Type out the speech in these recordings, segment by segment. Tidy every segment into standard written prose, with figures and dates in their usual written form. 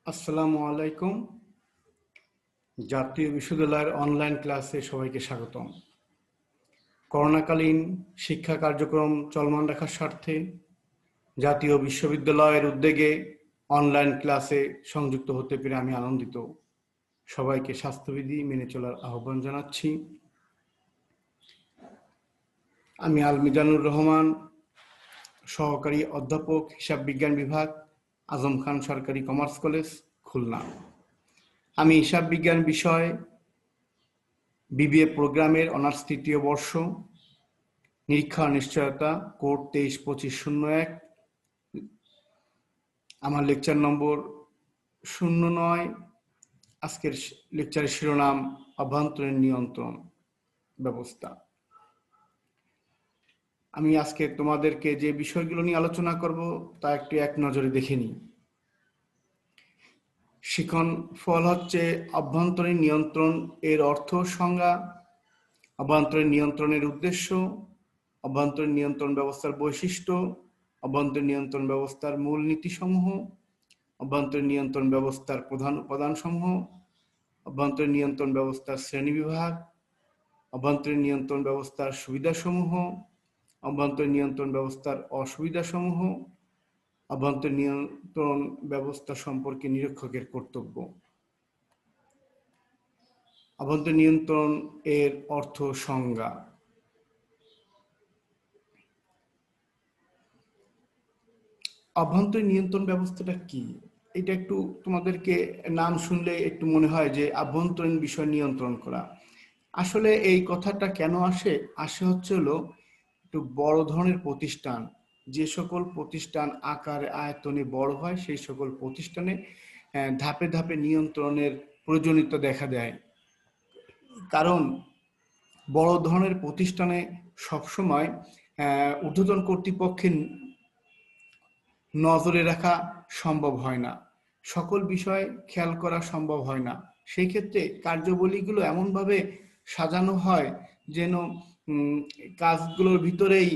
আসসালামু আলাইকুম। জাতীয় বিশ্ববিদ্যালয়ের অনলাইন ক্লাসে সবাইকে স্বাগতম। করোনাকালীন শিক্ষা কার্যক্রম চলমান রাখার স্বার্থে জাতীয় বিশ্ববিদ্যালয়ের উদ্যোগে অনলাইন ক্লাসে সংযুক্ত হতে পেরে আমি আনন্দিত। সবাইকে স্বাস্থ্যবিধি মেনে চলার আহ্বান জানাচ্ছি। আমি আল মিজানুর রহমান, সহকারী অধ্যাপক, হিসাব বিজ্ঞান বিভাগ, আজম খান সরকারি কমার্স কলেজ, খুলনা। আমি হিসাব বিজ্ঞান বিষয় বিবিএ প্রোগ্রামের অনার্স তৃতীয় বর্ষ, নিরীক্ষা নিশ্চয়তা, কোড 23-25-01। আমার লেকচার নম্বর 09। আজকের লেকচারের শিরোনাম অভ্যন্তরীণ নিয়ন্ত্রণ ব্যবস্থা। আমি আজকে তোমাদেরকে যে বিষয়গুলো নিয়ে আলোচনা করব তা একটু এক নজরে দেখে নিই। শিখন ফল হচ্ছে অভ্যন্তরীণ নিয়ন্ত্রণ এর অর্থ সংজ্ঞা, অভ্যন্তরীণ নিয়ন্ত্রণের উদ্দেশ্য, অভ্যন্তরীণ নিয়ন্ত্রণ ব্যবস্থার বৈশিষ্ট্য, অভ্যন্তরীণ নিয়ন্ত্রণ ব্যবস্থার মূল নীতিসমূহ, অভ্যন্তরীণ নিয়ন্ত্রণ ব্যবস্থার প্রধান উপাদানসমূহ, অভ্যন্তরীণ নিয়ন্ত্রণ ব্যবস্থার শ্রেণীবিভাগ, অভ্যন্তরীণ নিয়ন্ত্রণ ব্যবস্থার সুবিধাসমূহ, অভ্যন্তরীণ নিয়ন্ত্রণ ব্যবস্থার অসুবিধাসমূহ, অভ্যন্তরীণ নিয়ন্ত্রণ ব্যবস্থা সম্পর্কে নিরীক্ষকের কর্তব্য। অভ্যন্তরীণ নিয়ন্ত্রণ এর অর্থ সংজ্ঞা। অভ্যন্তরীণ নিয়ন্ত্রণ ব্যবস্থাটা কি? এটা একটু তোমাদেরকে নাম শুনলে একটু মনে হয় যে আভ্যন্তরীণ বিষয় নিয়ন্ত্রণ করা। আসলে এই কথাটা কেন আসে হচ্ছে হলো একটু বড় ধরনের প্রতিষ্ঠান, যে সকল প্রতিষ্ঠান আকারে আয়তনে বড় হয় সেই সকল প্রতিষ্ঠানে ধাপে ধাপে নিয়ন্ত্রণের প্রয়োজনীয়তা দেখা দেয়। কারণ বড় ধরনের প্রতিষ্ঠানে সবসময় ঊর্ধ্বতন কর্তৃপক্ষের নজরে রাখা সম্ভব হয় না, সকল বিষয় খেয়াল করা সম্ভব হয় না। সেই ক্ষেত্রে কার্যাবলীগুলো এমনভাবে সাজানো হয় যেন কাজগুলোর ভিতরেই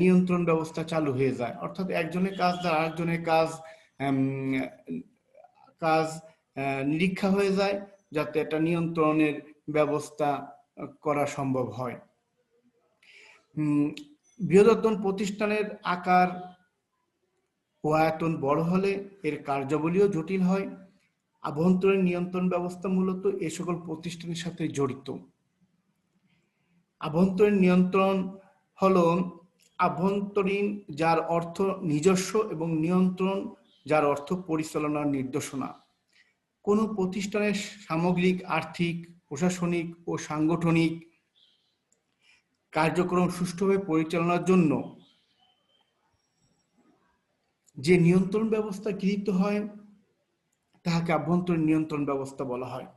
নিয়ন্ত্রণ ব্যবস্থা চালু হয়ে যায়, অর্থাৎ একজনের কাজ দ্বারা আরেকজনের কাজ নিরীক্ষা হয়ে যায়, যাতে একটা নিয়ন্ত্রণের ব্যবস্থা করা সম্ভব হয়। বৃহত্তম প্রতিষ্ঠানের আকার ও আয়তন বড় হলে এর কার্যাবলীও জটিল হয়। আভ্যন্তরীণ নিয়ন্ত্রণ ব্যবস্থা মূলত এ সকল প্রতিষ্ঠানের সাথে জড়িত। আভ্যন্তরীণ নিয়ন্ত্রণ হলো আভ্যন্তরীণ, যার অর্থ নিজস্ব, এবং নিয়ন্ত্রণ যার অর্থ পরিচালনার নির্দেশনা। কোনো প্রতিষ্ঠানের সামগ্রিক আর্থিক, প্রশাসনিক ও সাংগঠনিক কার্যক্রম সুষ্ঠুভাবে পরিচালনার জন্য যে নিয়ন্ত্রণ ব্যবস্থা গৃহীত হয় তাহাকে আভ্যন্তরীণ নিয়ন্ত্রণ ব্যবস্থা বলা হয়।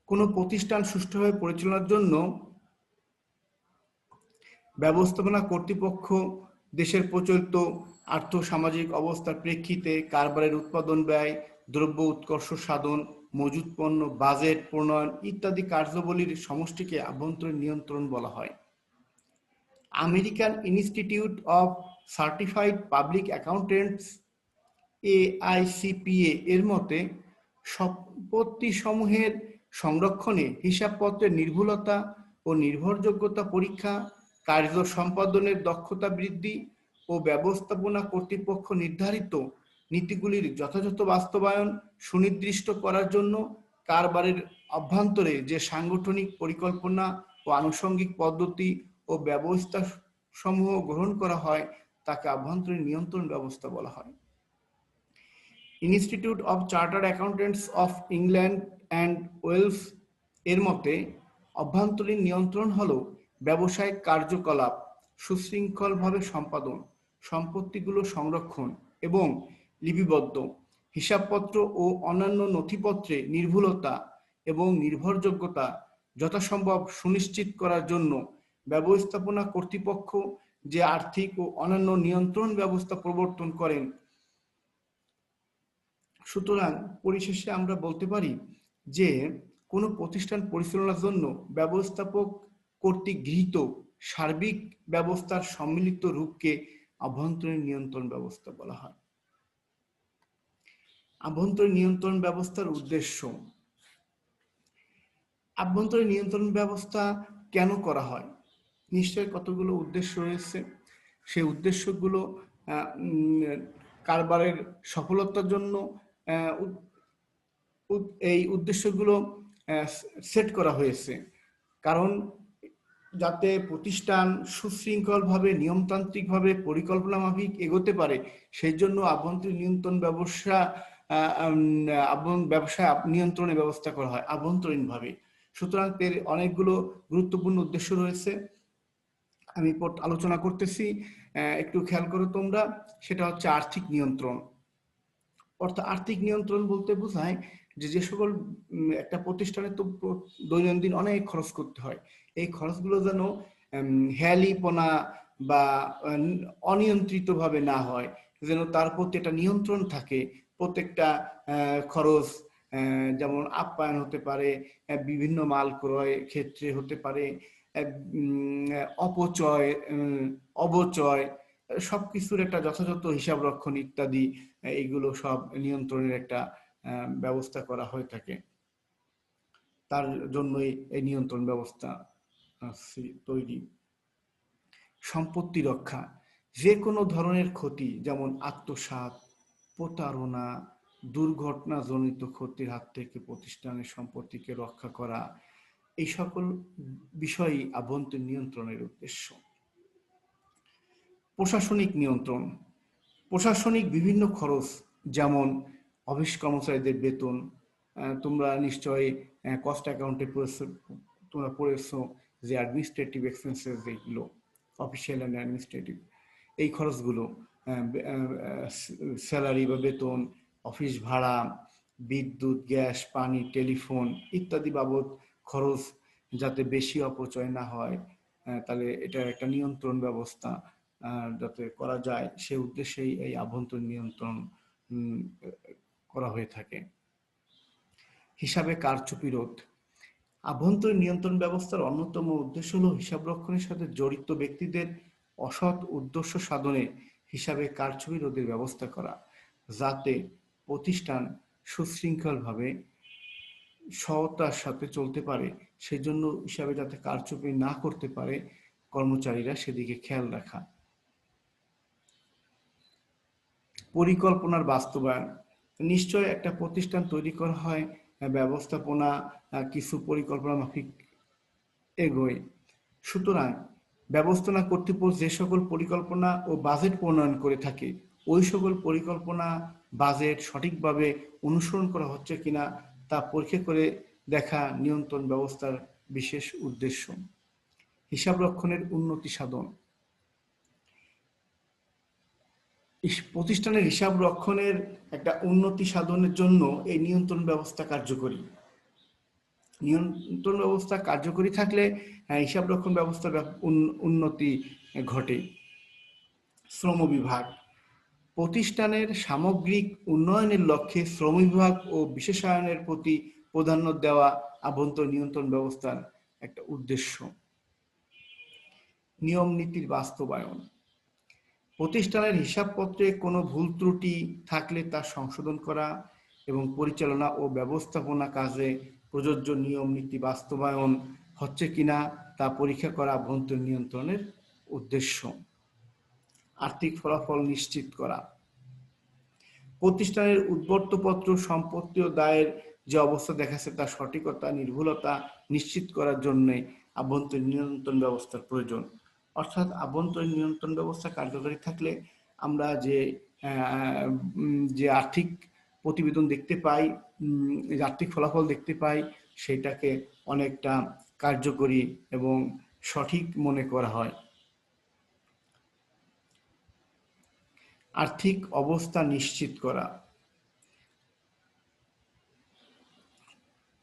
কোনো প্রতিষ্ঠান সুষ্ঠুভাবে পরিচালনার জন্য ব্যবস্থাপনা কর্তৃপক্ষ দেশের প্রচলিত আর্থ-সামাজিক অবস্থার প্রেক্ষিতে কারবারের উৎপাদন ব্যয়, দ্রব্য উৎকর্ষ সাধন, মজুত পণ্য, বাজেট প্রণয়ন ইত্যাদি কার্যাবলীর সমষ্টিকে আভ্যন্তরীণ নিয়ন্ত্রণ বলা হয়। American institute of certified public accountants AICPA এর মতে সম্পত্তিসমূহের সংরক্ষণে হিসাবপত্রের নির্ভুলতা ও নির্ভরযোগ্যতা পরীক্ষা, কার্য সম্পাদনের দক্ষতা বৃদ্ধি ও ব্যবস্থাপনা কর্তৃপক্ষ নির্ধারিত নীতিগুলির যথাযথ বাস্তবায়ন সুনির্দিষ্ট করার জন্য কারবারের অভ্যন্তরে যে সাংগঠনিক পরিকল্পনা ও আনুষঙ্গিক পদ্ধতি ও ব্যবস্থা সমূহ গ্রহণ করা হয় তাকে আভ্যন্তরীণ নিয়ন্ত্রণ ব্যবস্থা বলা হয়। Institute of Chartered Accountants of England and Wales এর মতে অভ্যন্তরীণ নিয়ন্ত্রণ হল ব্যবসায়িক কার্যকলাপ সুশৃঙ্খলভাবে সম্পাদন, সম্পত্তিগুলো সংরক্ষণ এবং লিপিবদ্ধ, হিসাবপত্র ও অন্যান্য নথিপত্রে নির্ভুলতা এবং নির্ভরযোগ্যতা যথাসম্ভব সুনিশ্চিত করার জন্য ব্যবস্থাপনা কর্তৃপক্ষ যে আর্থিক ও অন্যান্য নিয়ন্ত্রণ ব্যবস্থা প্রবর্তন করেন। সুতরাং পরিশেষে আমরা বলতে পারি যে কোনো প্রতিষ্ঠান পরিচালনার জন্য ব্যবস্থাপক কর্তৃক গৃহীত সার্বিক ব্যবস্থার সম্মিলিত রূপকে আভ্যন্তরীণ নিয়ন্ত্রণ ব্যবস্থা বলা হয়। আভ্যন্তরীণ নিয়ন্ত্রণ ব্যবস্থার উদ্দেশ্য। আভ্যন্তরীণ নিয়ন্ত্রণ ব্যবস্থা কেন করা হয়? নিশ্চয়ই কতগুলো উদ্দেশ্য রয়েছে। সেই উদ্দেশ্যগুলো কারবারের সফলতার জন্য এই উদ্দেশ্যগুলো সেট করা হয়েছে। কারণ যাতে প্রতিষ্ঠান সুশৃঙ্খলভাবে, নিয়মতান্ত্রিকভাবে, পরিকল্পনা মাফিক এগোতে পারে, সেই জন্য আভ্যন্তরীণ নিয়ন্ত্রণ ব্যবসা নিয়ন্ত্রণের ব্যবস্থা করা হয় আভ্যন্তরীণভাবে। সুতরাং এর অনেকগুলো গুরুত্বপূর্ণ উদ্দেশ্য রয়েছে, আমি আলোচনা করতেছি, একটু খেয়াল করো তোমরা। সেটা হচ্ছে আর্থিক নিয়ন্ত্রণ। অর্থাৎ আর্থিক নিয়ন্ত্রণ বলতে বোঝায় যে সকল একটা প্রতিষ্ঠানে তো দৈনন্দিন অনেক খরচ করতে হয়, এই খরচগুলো যেন হেয়ালিপনা বা অনিয়ন্ত্রিতভাবে না হয়, যেন তার প্রতি একটা নিয়ন্ত্রণ থাকে। প্রত্যেকটা খরচ, যেমন আপ্যায়ন হতে পারে, বিভিন্ন মাল ক্রয় ক্ষেত্রে হতে পারে, অপচয়, অবচয়, সবকিছুর একটা যথাযথ হিসাব রক্ষণ ইত্যাদি, এইগুলো সব নিয়ন্ত্রণের একটা ব্যবস্থা করা হয়ে থাকে। তার জন্যই এই নিয়ন্ত্রণ ব্যবস্থা তৈরি। সম্পত্তি রক্ষা। যে কোনো ধরনের ক্ষতি, যেমন আত্মসাৎ, প্রতারণা, দুর্ঘটনাজনিত ক্ষতির হাত থেকে প্রতিষ্ঠানের সম্পত্তিকে রক্ষা করা, এই সকল বিষয়ই আভ্যন্তরীণ নিয়ন্ত্রণের উদ্দেশ্য। প্রশাসনিক নিয়ন্ত্রণ। প্রশাসনিক বিভিন্ন খরচ, যেমন অফিস কর্মচারীদের বেতন, তোমরা নিশ্চয়ই কস্ট অ্যাকাউন্টে তোমরা পড়েছো যে অ্যাডমিনিস্ট্রেটিভ এক্সপেন্সেস, যেগুলো অফিসিয়াল অ্যান্ড অ্যাডমিনিস্ট্রেটিভ, এই খরচগুলো, স্যালারি বা বেতন, অফিস ভাড়া, বিদ্যুৎ, গ্যাস, পানি, টেলিফোন ইত্যাদি বাবদ খরচ যাতে বেশি অপচয় না হয়, তাহলে এটা একটা নিয়ন্ত্রণ ব্যবস্থা যাতে করা যায়, সে উদ্দেশ্যেই এই আভ্যন্তরীণ নিয়ন্ত্রণ করা হয়ে থাকে। হিসাবে কারচুপি রোধ। আভ্যন্তরীণ নিয়ন্ত্রণ ব্যবস্থার অন্যতম উদ্দেশ্য হল হিসাব রক্ষণের সাথে জড়িত ব্যক্তিদের অসৎ উদ্দেশ্য সাধনে হিসাবে কারচুপি রোধের ব্যবস্থা করা, যাতে প্রতিষ্ঠান সুশৃঙ্খলভাবে সততার সাথে চলতে পারে, সেজন্য হিসাবে যাতে কারচুপি না করতে পারে কর্মচারীরা, সেদিকে খেয়াল রাখা। পরিকল্পনার বাস্তবায়ন। নিশ্চয় একটা প্রতিষ্ঠান তৈরি করা হয় ব্যবস্থাপনা কিছু পরিকল্পনা মাফিক এগোয়। সুতরাং ব্যবস্থাপনা কর্তৃপক্ষ যে সকল পরিকল্পনা ও বাজেট প্রণয়ন করে থাকে, ওই সকল পরিকল্পনা বাজেট সঠিকভাবে অনুসরণ করা হচ্ছে কিনা তা পরীক্ষা করে দেখা নিয়ন্ত্রণ ব্যবস্থার বিশেষ উদ্দেশ্য। হিসাব রক্ষণের উন্নতি সাধন। প্রতিষ্ঠানের হিসাব রক্ষণের একটা উন্নতি সাধনের জন্য এই নিয়ন্ত্রণ ব্যবস্থা কার্যকরী। নিয়ন্ত্রণ ব্যবস্থা কার্যকরী থাকলে হিসাব রক্ষণ ব্যবস্থার উন্নতি ঘটে। শ্রম বিভাগ। প্রতিষ্ঠানের সামগ্রিক উন্নয়নের লক্ষ্যে শ্রম বিভাগ ও বিশেষায়নের প্রতি প্রাধান্য দেওয়া আভ্যন্তরীণ নিয়ন্ত্রণ ব্যবস্থার একটা উদ্দেশ্য। নিয়ম নীতির বাস্তবায়ন। প্রতিষ্ঠানের হিসাবপত্রে কোনো ভুল ত্রুটি থাকলে তা সংশোধন করা এবং পরিচালনা ও ব্যবস্থাপনা কাজে প্রযোজ্য নিয়ম নীতি বাস্তবায়ন হচ্ছে কিনা তা পরীক্ষা করা আভ্যন্তরীণ নিয়ন্ত্রণের উদ্দেশ্য। আর্থিক ফলাফল নিশ্চিত করা। প্রতিষ্ঠানের উদ্বর্তপত্র, সম্পত্তি ও দায়ের যে অবস্থা দেখাচ্ছে তার সঠিকতা, নির্ভুলতা নিশ্চিত করার জন্য আভ্যন্তরীণ নিয়ন্ত্রণ ব্যবস্থার প্রয়োজন। অর্থাৎ আভ্যন্তরীণ নিয়ন্ত্রণ ব্যবস্থা কার্যকরী থাকলে আমরা যে আর্থিক প্রতিবেদন দেখতে পাই, আর্থিক ফলাফল দেখতে পাই, সেটাকে অনেকটা কার্যকরী এবং সঠিক মনে করা হয়। আর্থিক অবস্থা নিশ্চিত করা।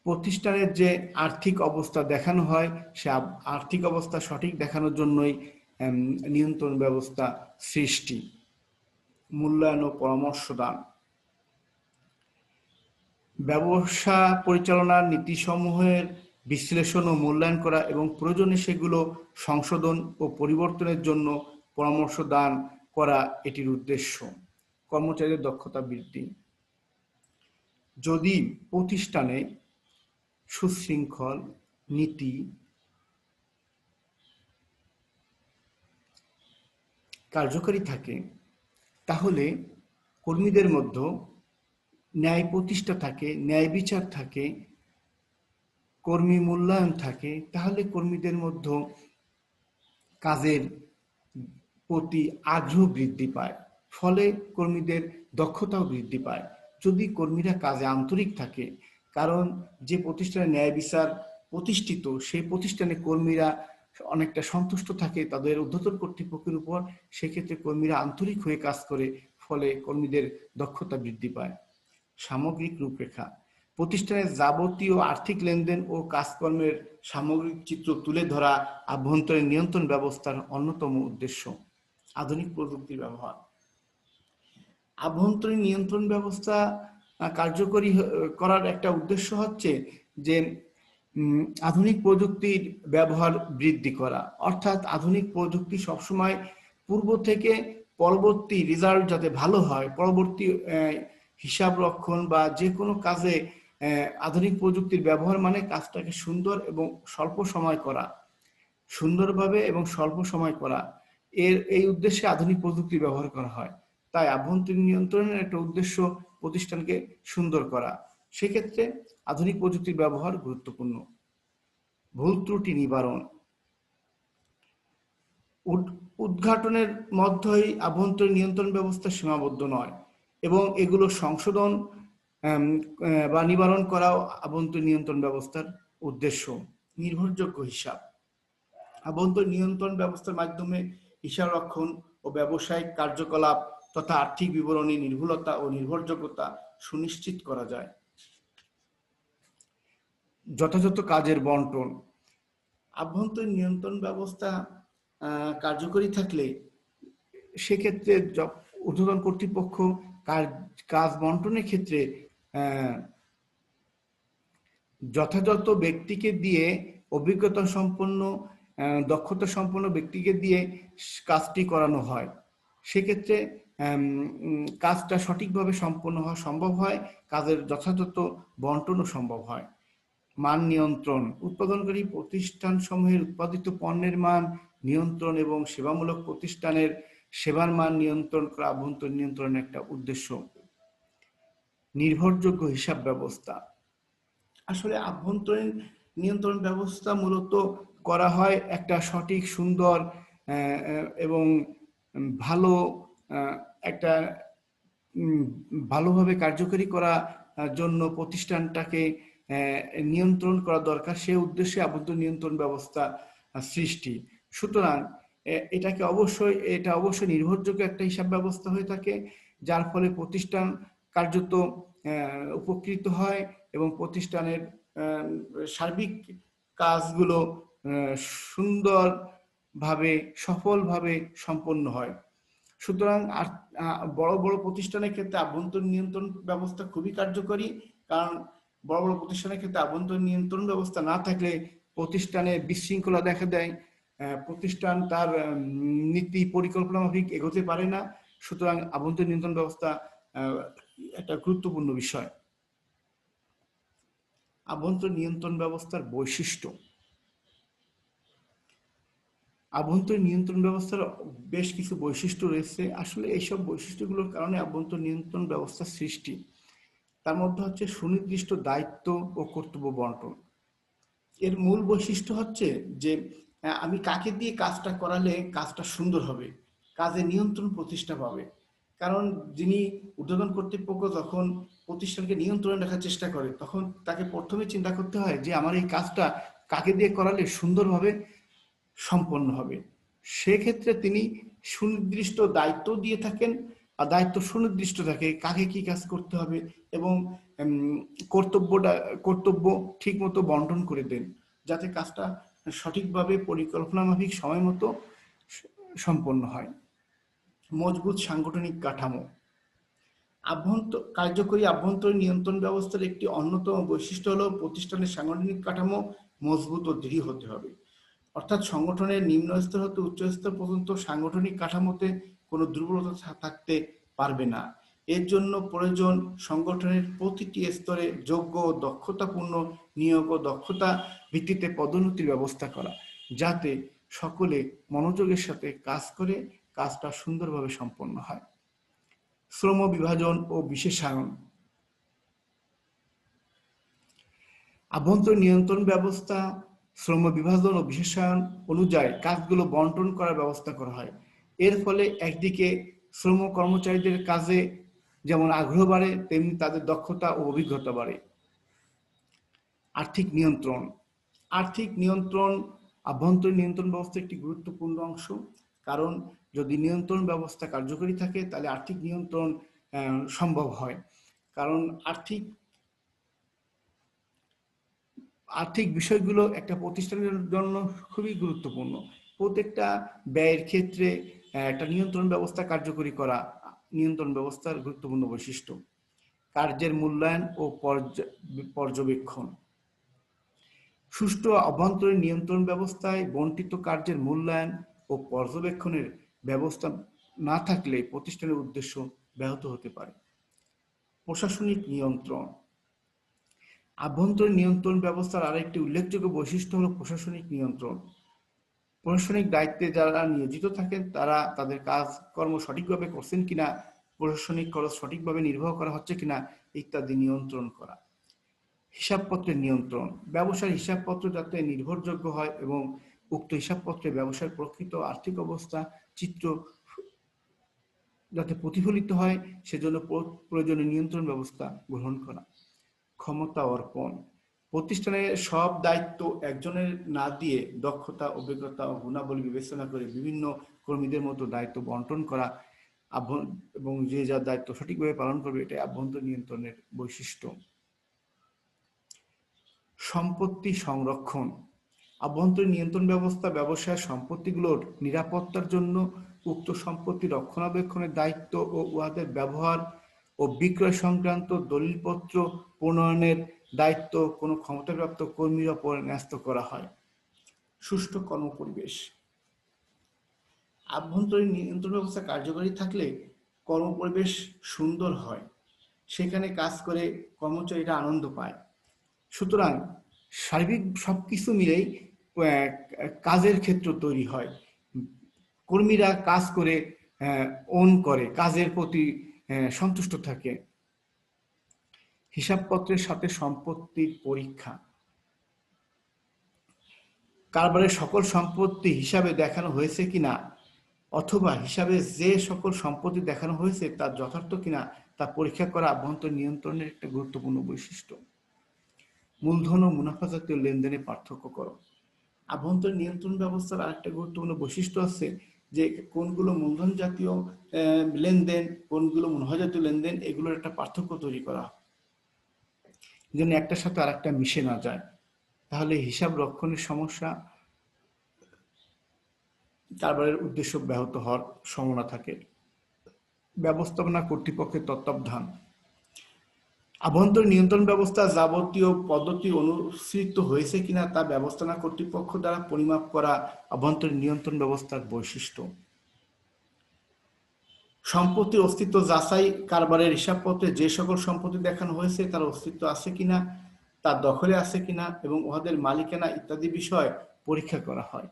প্রতিষ্ঠানের যে আর্থিক অবস্থা দেখানো হয়, সে আর্থিক অবস্থা সঠিক দেখানোর জন্যই নিয়ন্ত্রণ ব্যবস্থা সৃষ্টি। মূল্যায়ন ও পরামর্শ দান। ব্যবসা পরিচালনার নীতিসমূহের বিশ্লেষণ ও মূল্যায়ন করা এবং প্রয়োজনে সেগুলো সংশোধন ও পরিবর্তনের জন্য পরামর্শ দান করা এটির উদ্দেশ্য। কর্মচারীদের দক্ষতা বৃদ্ধি। যদি প্রতিষ্ঠানে সুশৃঙ্খল নীতি কার্যকরী থাকে, তাহলে কর্মীদের মধ্যে ন্যায় প্রতিষ্ঠা থাকে, ন্যায় বিচার থাকে, কর্মী মূল্যায়ন থাকে, তাহলে কর্মীদের মধ্যে কাজের প্রতি আগ্রহ বৃদ্ধি পায়, ফলে কর্মীদের দক্ষতাও বৃদ্ধি পায়। যদি কর্মীরা কাজে আন্তরিক থাকে, কারণ যে প্রতিষ্ঠানে ন্যায় বিচার প্রতিষ্ঠিত, সেই প্রতিষ্ঠানে কর্মীরা অনেকটা সন্তুষ্ট থাকে তাদের ঊর্ধ্বতন কর্তৃপক্ষের উপর, সেক্ষেত্রে কর্মীরা আন্তরিক হয়ে কাজ করে, ফলে কর্মীদের দক্ষতা বৃদ্ধি পায়। সামগ্রিক রূপরেখা: প্রতিষ্ঠানের যাবতীয় আর্থিক লেনদেন ও কাজকর্মের সামগ্রিক চিত্র তুলে ধরা আভ্যন্তরীণ নিয়ন্ত্রণ ব্যবস্থার অন্যতম উদ্দেশ্য। আধুনিক প্রযুক্তির ব্যবহার: আভ্যন্তরীণ নিয়ন্ত্রণ ব্যবস্থা কার্যকরী করার একটা উদ্দেশ্য হচ্ছে যে আধুনিক প্রযুক্তির ব্যবহার বৃদ্ধি করা, অর্থাৎ আধুনিক প্রযুক্তি সবসময় পূর্ব থেকে পরবর্তী রেজাল্ট যাতে ভালো হয়, পরবর্তী হিসাব রক্ষণ বা যে কোনো কাজে আধুনিক প্রযুক্তির ব্যবহার মানে কাজটাকে সুন্দর এবং স্বল্প সময় করা, সুন্দরভাবে এবং স্বল্প সময় করা, এই উদ্দেশ্যে আধুনিক প্রযুক্তি ব্যবহার করা হয়। তাই আভ্যন্তরীণ নিয়ন্ত্রণের একটা উদ্দেশ্য প্রতিষ্ঠানকে সুন্দর করা, সেক্ষেত্রে আধুনিক প্রযুক্তির ব্যবহার গুরুত্বপূর্ণ। ভুল ত্রুটি নিবারণ: উদ্ঘাটনের মধ্যেই আভ্যন্তরীণ নিয়ন্ত্রণ ব্যবস্থা সীমাবদ্ধ নয়, এবং এগুলো সংশোধন বা নিবারণ করাও আভ্যন্তরীণ নিয়ন্ত্রণ ব্যবস্থার উদ্দেশ্য। নির্ভরযোগ্য হিসাব: আভ্যন্তরীণ নিয়ন্ত্রণ ব্যবস্থার মাধ্যমে হিসাব রক্ষণ ও ব্যবসায়িক কার্যকলাপ তথা আর্থিক বিবরণী নির্ভুলতা ও নির্ভরযোগ্যতা সুনিশ্চিত করা যায়। যথাযথ কাজের বন্টন: আভ্যন্তরীণ নিয়ন্ত্রণ ব্যবস্থা কার্যকরী থাকলে সেক্ষেত্রে ঊর্ধ্বতন কর্তৃপক্ষ কাজ বন্টনের ক্ষেত্রে যথাযথ ব্যক্তিকে দিয়ে, অভিজ্ঞতা সম্পন্ন দক্ষতা সম্পন্ন ব্যক্তিকে দিয়ে কাজটি করানো হয়, সেক্ষেত্রে কাজটা সঠিকভাবে সম্পন্ন হওয়া সম্ভব হয়, কাজের যথাযথ বন্টনও সম্ভব হয়। মান নিয়ন্ত্রণ: উৎপাদনকারী প্রতিষ্ঠানসমূহের উৎপাদিত পণ্যের মান নিয়ন্ত্রণ এবং সেবামূলক প্রতিষ্ঠানের সেবার মান নিয়ন্ত্রণ করা আভ্যন্তরীণ নিয়ন্ত্রণের একটা উদ্দেশ্য। নির্ভরযোগ্য হিসাব ব্যবস্থা: আসলে আভ্যন্তরীণ নিয়ন্ত্রণ ব্যবস্থা মূলত করা হয় একটা সঠিক, সুন্দর এবং ভালো একটা ভালোভাবে কার্যকরী করার জন্য প্রতিষ্ঠানটাকে নিয়ন্ত্রণ করা দরকার, সে উদ্দেশ্যে আভ্যন্তরীণ নিয়ন্ত্রণ ব্যবস্থা সৃষ্টি। সুতরাং এটা অবশ্যই নির্ভরযোগ্য একটা হিসাব ব্যবস্থা হয়ে থাকে, যার ফলে প্রতিষ্ঠান কার্যত উপকৃত হয় এবং প্রতিষ্ঠানের সার্বিক কাজগুলো সুন্দরভাবে, সফলভাবে সম্পন্ন হয়। সুতরাং বড় বড় প্রতিষ্ঠানের ক্ষেত্রে আভ্যন্তরীণ নিয়ন্ত্রণ ব্যবস্থা খুবই কার্যকরী, কারণ বড় বড় প্রতিষ্ঠানের ক্ষেত্রে আভ্যন্তরীণ নিয়ন্ত্রণ ব্যবস্থা না থাকলে প্রতিষ্ঠানে বিশৃঙ্খলা দেখা দেয়, প্রতিষ্ঠান তার নীতি পরিকল্পনা মাফিক এগোতে পারে না। সুতরাং আভ্যন্তরীণ নিয়ন্ত্রণ ব্যবস্থা একটা গুরুত্বপূর্ণ বিষয়। আভ্যন্তরীণ নিয়ন্ত্রণ ব্যবস্থার বৈশিষ্ট্য: আভ্যন্তরীণ নিয়ন্ত্রণ ব্যবস্থার বেশ কিছু বৈশিষ্ট্য রয়েছে। আসলে এইসব বৈশিষ্ট্যগুলোর কারণে আভ্যন্তরীণ নিয়ন্ত্রণ ব্যবস্থার সৃষ্টি। তার মধ্যে হচ্ছে সুনির্দিষ্ট দায়িত্ব ও কর্তব্য বন্টন। এর মূল বৈশিষ্ট্য হচ্ছে যে আমি কাকে দিয়ে কাজটা করালে কাজটা সুন্দর হবে, কাজে নিয়ন্ত্রণ প্রতিষ্ঠা পাবে। কারণ যিনি ঊর্ধ্বতন কর্তৃপক্ষ যখন প্রতিষ্ঠানকে নিয়ন্ত্রণে রাখার চেষ্টা করে, তখন তাকে প্রথমে চিন্তা করতে হয় যে আমার এই কাজটা কাকে দিয়ে করালে সুন্দরভাবে সম্পন্ন হবে। সেক্ষেত্রে তিনি সুনির্দিষ্ট দায়িত্ব দিয়ে থাকেন, আর দায়িত্ব সুনির্দিষ্ট থাকে কাকে কি কাজ করতে হবে, এবং কর্তব্য ঠিক মতো বন্টন করে দেন, যাতে কাজটা সঠিকভাবে পরিকল্পনা মাফিক সময় মতো সম্পন্ন হয়। মজবুত সাংগঠনিক কাঠামো: কার্যকরী আভ্যন্তরীণ নিয়ন্ত্রণ ব্যবস্থার একটি অন্যতম বৈশিষ্ট্য হলো প্রতিষ্ঠানের সাংগঠনিক কাঠামো মজবুত ও দৃঢ় হতে হবে। অর্থাৎ সংগঠনের নিম্ন স্তর হতে উচ্চ স্তর পর্যন্ত সাংগঠনিক কাঠামোতে কোনো দুর্বলতা থাকতে পারবে না। এর জন্য প্রয়োজন সংগঠনের প্রতিটি স্তরে যোগ্য ও দক্ষতাপূর্ণ নিয়োগ ও দক্ষতা ভিত্তিতে পদোন্নতির ব্যবস্থা করা, যাতে সকলে মনোযোগের সাথে কাজ করে কাজটা সুন্দরভাবে সম্পন্ন হয়। শ্রম বিভাজন ও বিশেষায়ন। আভ্যন্তরীণ নিয়ন্ত্রণ ব্যবস্থা শ্রম বিভাজন ও বিশেষায়ন অনুযায়ী কাজগুলো বন্টন করার ব্যবস্থা করা হয়। এর ফলে একদিকে শ্রম কর্মচারীদের কাজে যেমন আগ্রহ বাড়ে, তেমনি তাদের দক্ষতা ও অভিজ্ঞতা বাড়ে। আর্থিক নিয়ন্ত্রণ। আর্থিক নিয়ন্ত্রণ আভ্যন্তরীণ নিয়ন্ত্রণ ব্যবস্থা একটি গুরুত্বপূর্ণ অংশ। কারণ যদি নিয়ন্ত্রণ ব্যবস্থা কার্যকরী থাকে তাহলে আর্থিক নিয়ন্ত্রণ সম্ভব হয়। কারণ আর্থিক বিষয়গুলো একটা প্রতিষ্ঠানের জন্য খুবই গুরুত্বপূর্ণ। প্রত্যেকটা ব্যয়ের ক্ষেত্রে একটা নিয়ন্ত্রণ ব্যবস্থা কার্যকরী করা নিয়ন্ত্রণ ব্যবস্থার গুরুত্বপূর্ণ বৈশিষ্ট্য। কার্যের মূল্যায়ন ও পর্যবেক্ষণ। সুষ্ঠু অভ্যন্তরীণ নিয়ন্ত্রণ ব্যবস্থায় বন্টিত কার্যের মূল্যায়ন ও পর্যবেক্ষণের ব্যবস্থা না থাকলে প্রতিষ্ঠানের উদ্দেশ্য ব্যাহত হতে পারে। প্রশাসনিক নিয়ন্ত্রণ। আভ্যন্তরীণ নিয়ন্ত্রণ ব্যবস্থার আরেকটি উল্লেখযোগ্য বৈশিষ্ট্য হল প্রশাসনিক নিয়ন্ত্রণ। প্রশাসনিক দায়িত্বে যারা নিয়োজিত থাকেন তারা তাদের কাজকর্ম সঠিকভাবে করছেন কিনা, প্রশাসনিক খরচ সঠিকভাবে নির্বাহ করা হচ্ছে কিনা ইত্যাদি নিয়ন্ত্রণ করা। হিসাবপত্রের নিয়ন্ত্রণ। ব্যবসার হিসাবপত্র যাতে নির্ভরযোগ্য হয় এবং উক্ত হিসাবপত্রে ব্যবসার প্রকৃত আর্থিক অবস্থা চিত্র যাতে প্রতিফলিত হয় সেজন্য প্রয়োজনীয় নিয়ন্ত্রণ ব্যবস্থা গ্রহণ করা। ক্ষমতা অর্পণ। প্রতিষ্ঠানের সব দায়িত্ব একজনের না দিয়ে দক্ষতা, অভিজ্ঞতা ও গুণাবলী বিবেচনা করে বিভিন্ন কর্মীদের মতো দায়িত্ব বন্টন করা এবং যে যার দায়িত্ব সঠিকভাবে পালন করবে, এটাই আভ্যন্তরীণ নিয়ন্ত্রণের বৈশিষ্ট্য। সম্পত্তি সংরক্ষণ। আভ্যন্তরীণ নিয়ন্ত্রণ ব্যবস্থা ব্যবসায়ের সম্পত্তিগুলোর নিরাপত্তার জন্য উক্ত সম্পত্তি রক্ষণাবেক্ষণের দায়িত্ব ও উহাদের ব্যবহার ও বিক্রয় সংক্রান্ত দলিলপত্র প্রণয়নের দায়িত্ব কোনো ক্ষমতাপ্রাপ্ত কর্মীর ওপর ন্যস্ত করা হয়। সুষ্ঠু কর্মপরিবেশ। আভ্যন্তরীণ নিয়ন্ত্রণ ব্যবস্থা কার্যকরী থাকলে কর্মপরিবেশ সুন্দর হয়, সেখানে কাজ করে কর্মচারীরা আনন্দ পায়। সুতরাং সার্বিক সবকিছু মিলেই কাজের ক্ষেত্র তৈরি হয়। কর্মীরা কাজ করে ওন করে, কাজের প্রতি সন্তুষ্ট থাকে। হিসাবপত্রের সাথে সম্পত্তির পরীক্ষা। কারবারের সকল সম্পত্তি হিসাবে দেখানো হয়েছে কিনা অথবা হিসাবে যে সকল সম্পত্তি দেখানো হয়েছে তা যথার্থ কিনা তা পরীক্ষা করা আভ্যন্তরীণ নিয়ন্ত্রণের একটা গুরুত্বপূর্ণ বৈশিষ্ট্য। মূলধন ও মুনাফা জাতীয় লেনদেনে পার্থক্য করো। আভ্যন্তরীণ নিয়ন্ত্রণ ব্যবস্থার আরেকটা গুরুত্বপূর্ণ বৈশিষ্ট্য আছে যে কোনগুলো মূলধন জাতীয় লেনদেন, কোনগুলো মুনাফা জাতীয় লেনদেন, এগুলোর একটা পার্থক্য তৈরি করা, যেন একটার সাথে আরেকটা মিশে না যায়, তাহলে হিসাব রক্ষণের সমস্যা, কারবারের উদ্দেশ্য ব্যাহত হওয়ার সম্ভাবনা থাকে। ব্যবস্থাপনা কর্তৃপক্ষের তত্ত্বাবধান। আভ্যন্তরীণ নিয়ন্ত্রণ ব্যবস্থা যাবতীয় পদ্ধতি অনুসৃত হয়েছে কিনা তা ব্যবস্থাপনা কর্তৃপক্ষ দ্বারা পরিমাপ করা আভ্যন্তরীণ নিয়ন্ত্রণ ব্যবস্থার বৈশিষ্ট্য। সম্পত্তির অস্তিত্ব যাচাই। কারবারের হিসাবপত্রে যে সকল সম্পত্তি দেখানো হয়েছে তার অস্তিত্ব আছে কিনা, তার দখলে আছে কিনা এবং উহাদের মালিকানা ইত্যাদি বিষয় পরীক্ষা করা হয়।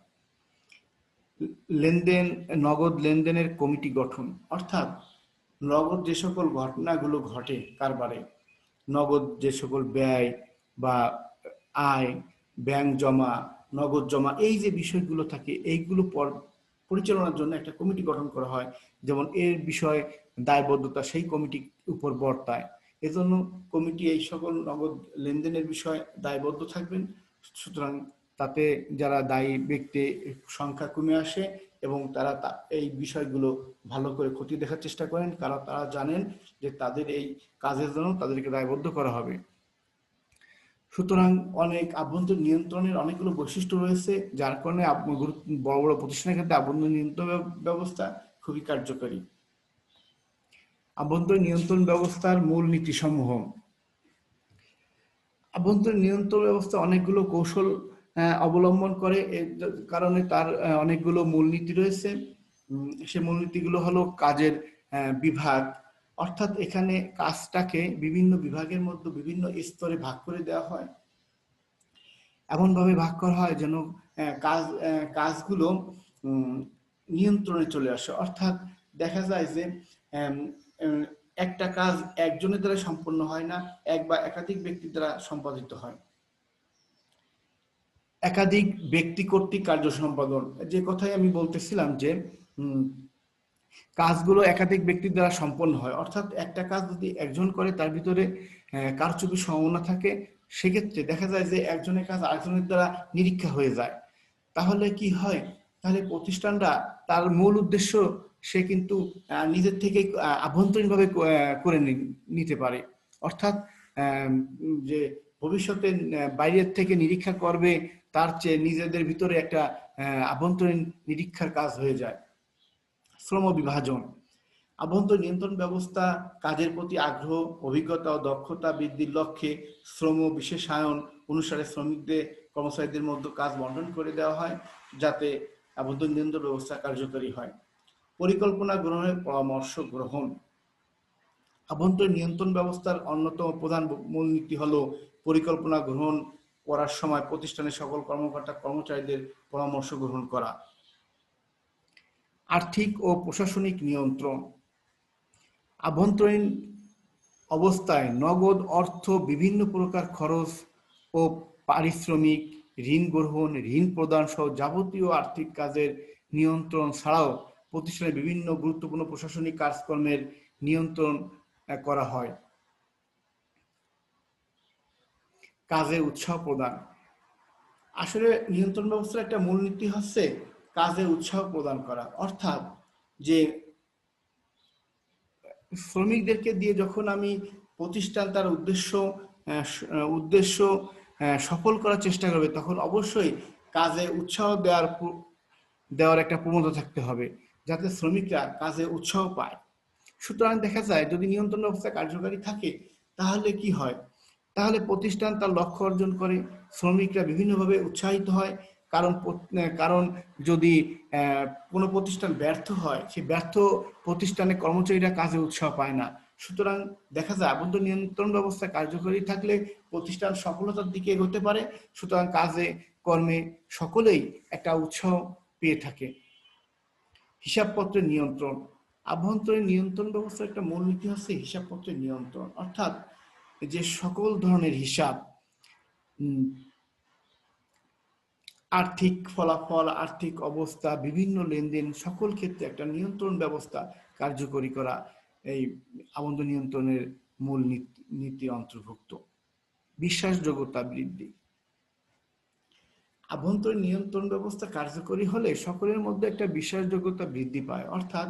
লেনদেন, নগদ লেনদেনের কমিটি গঠন। অর্থাৎ নগদ যে সকল ঘটনাগুলো ঘটে কারবারে, নগদ যে সকল ব্যয় বা আয়, ব্যাংক জমা, নগদ জমা, এই যে বিষয়গুলো থাকে এইগুলো পরিচালনার জন্য একটা কমিটি গঠন করা হয়। যেমন এর বিষয়ে দায়বদ্ধতা সেই কমিটির উপর বর্তায়, এজন্য কমিটি এই সকল নগদ লেনদেনের বিষয়ে দায়বদ্ধ থাকবেন। সুতরাং তাতে যারা দায়ী ব্যক্তি সংখ্যা কমে আসে এবং তারা এই বিষয়গুলো ভালো করে খতিয়ে দেখার চেষ্টা করেন, কারণ তারা জানেন যে তাদের এই কাজের জন্য তাদেরকে দায়বদ্ধ করা হবে। সুতরাং আভ্যন্তরীণ নিয়ন্ত্রণের অনেকগুলো বৈশিষ্ট্য রয়েছে, যার কারণে বড় বড় প্রতিষ্ঠানের ক্ষেত্রে আভ্যন্তরীণ নিয়ন্ত্রণ ব্যবস্থা খুবই কার্যকরী। আভ্যন্তরীণ নিয়ন্ত্রণ ব্যবস্থার মূল নীতিসমূহ। আভ্যন্তরীণ নিয়ন্ত্রণ ব্যবস্থা অনেকগুলো কৌশল অবলম্বন করে, এর কারণে তার অনেকগুলো মূলনীতি রয়েছে। সে মূলনীতিগুলো হলো কাজের বিভাগ, অর্থাৎ এখানে কাজটাকে বিভিন্ন বিভাগের মধ্যে বিভিন্ন স্তরে ভাগ করে দেওয়া হয়, এমনভাবে ভাগ করা হয় যেন কাজগুলো নিয়ন্ত্রণে চলে আসে। অর্থাৎ দেখা যায় যে একটা কাজ একজনের দ্বারা সম্পন্ন হয় না, এক বা একাধিক ব্যক্তির দ্বারা সম্পাদিত হয়। একাধিক ব্যক্তি কর্তৃক কার্য সম্পাদন, যে কথাই আমি বলতেছিলাম যে কাজগুলো একাধিক ব্যক্তির দ্বারা সম্পন্ন হয়। অর্থাৎ একটা কাজ যদি একজন করে তার ভিতরে কারচুপির সম্ভাবনা থাকে, সেক্ষেত্রে দেখা যায় যে একজনের কাজ আরেকজনের দ্বারা নিরীক্ষা হয়ে যায়। তাহলে কি হয়, তাহলে প্রতিষ্ঠানরা তার মূল উদ্দেশ্য সে কিন্তু নিজের থেকে আভ্যন্তরীণভাবে করে নিতে পারে। অর্থাৎ যে ভবিষ্যতে বাইরের থেকে নিরীক্ষা করবে, তার চেয়ে নিজেদের ভিতরে একটা আভ্যন্তরীণ নিরীক্ষার কাজ হয়ে যায়। শ্রম বিভাজন, আভ্যন্তরীণ নিয়ন্ত্রণ ব্যবস্থা কাজের প্রতি আগ্রহ, অভিজ্ঞতা ও দক্ষতা বৃদ্ধির লক্ষ্যে শ্রম বিশেষায়ন অনুসারে শ্রমিকদের কর্মচারীদের মধ্যে কাজ বন্টন করে দেওয়া হয়, যাতে আভ্যন্তরীণ নিয়ন্ত্রণ ব্যবস্থা কার্যকরী হয়। পরিকল্পনা গ্রহণের পরামর্শ গ্রহণ, আভ্যন্তরীণ নিয়ন্ত্রণ ব্যবস্থার অন্যতম প্রধান মূলনীতি হলো পরিকল্পনা গ্রহণ করার সময় প্রতিষ্ঠানের সকল কর্মকর্তা কর্মচারীদের পরামর্শ গ্রহণ করা। আর্থিক ও প্রশাসনিক নিয়ন্ত্রণ, আভ্যন্তরীণ অবস্থায় নগদ অর্থ, বিভিন্ন প্রকার খরচ ও পারিশ্রমিক, ঋণ গ্রহণ, ঋণ প্রদান সহ যাবতীয় আর্থিক কাজের নিয়ন্ত্রণ ছাড়াও প্রতিষ্ঠানের বিভিন্ন গুরুত্বপূর্ণ প্রশাসনিক কাজকর্মের নিয়ন্ত্রণ করা হয়। কাজে উৎসাহ প্রদান, আসলে নিয়ন্ত্রণ ব্যবস্থার একটা মূলনীতি হচ্ছে কাজে উৎসাহ প্রদান করা। অর্থাৎ যে শ্রমিকদেরকে দিয়ে যখন আমি প্রতিষ্ঠান তার উদ্দেশ্য সফল করার চেষ্টা করবে, তখন অবশ্যই কাজে উৎসাহ দেওয়ার একটা প্রবণতা থাকতে হবে, যাতে শ্রমিকরা কাজে উৎসাহ পায়। সুতরাং দেখা যায় যদি নিয়ন্ত্রণ ব্যবস্থা কার্যকারী থাকে, তাহলে কি হয়, তাহলে প্রতিষ্ঠান তার লক্ষ্য অর্জন করে, শ্রমিকরা বিভিন্নভাবে উৎসাহিত হয়। কারণ কারণ যদি কোনো প্রতিষ্ঠান ব্যর্থ হয়, সেই ব্যর্থ প্রতিষ্ঠানে কর্মচারীরা কাজে উৎসাহ পায় না। সুতরাং দেখা যায় আবদ্ধ নিয়ন্ত্রণ ব্যবস্থা কার্যকরী থাকলে প্রতিষ্ঠান সফলতার দিকে এগোতে পারে। সুতরাং কাজে কর্মে সকলেই একটা উৎসাহ পেয়ে থাকে। হিসাবপত্রের নিয়ন্ত্রণ, আভ্যন্তরীণ নিয়ন্ত্রণ ব্যবস্থার একটা মূলনীতি হচ্ছে হিসাবপত্রের নিয়ন্ত্রণ। অর্থাৎ যে সকল ধরনের হিসাব, আর্থিক ফলাফল, আর্থিক অবস্থা, বিভিন্ন লেনদেন, সকল ক্ষেত্রে একটা নিয়ন্ত্রণ ব্যবস্থা কার্যকরী করা এই আবদ্ধ নিয়ন্ত্রণের মূল নীতি অন্তর্ভুক্ত। বিশ্বাসযোগ্যতা বৃদ্ধি, আভ্যন্তরীণ নিয়ন্ত্রণ ব্যবস্থা কার্যকরী হলে সকলের মধ্যে একটা বিশ্বাসযোগ্যতা বৃদ্ধি পায়। অর্থাৎ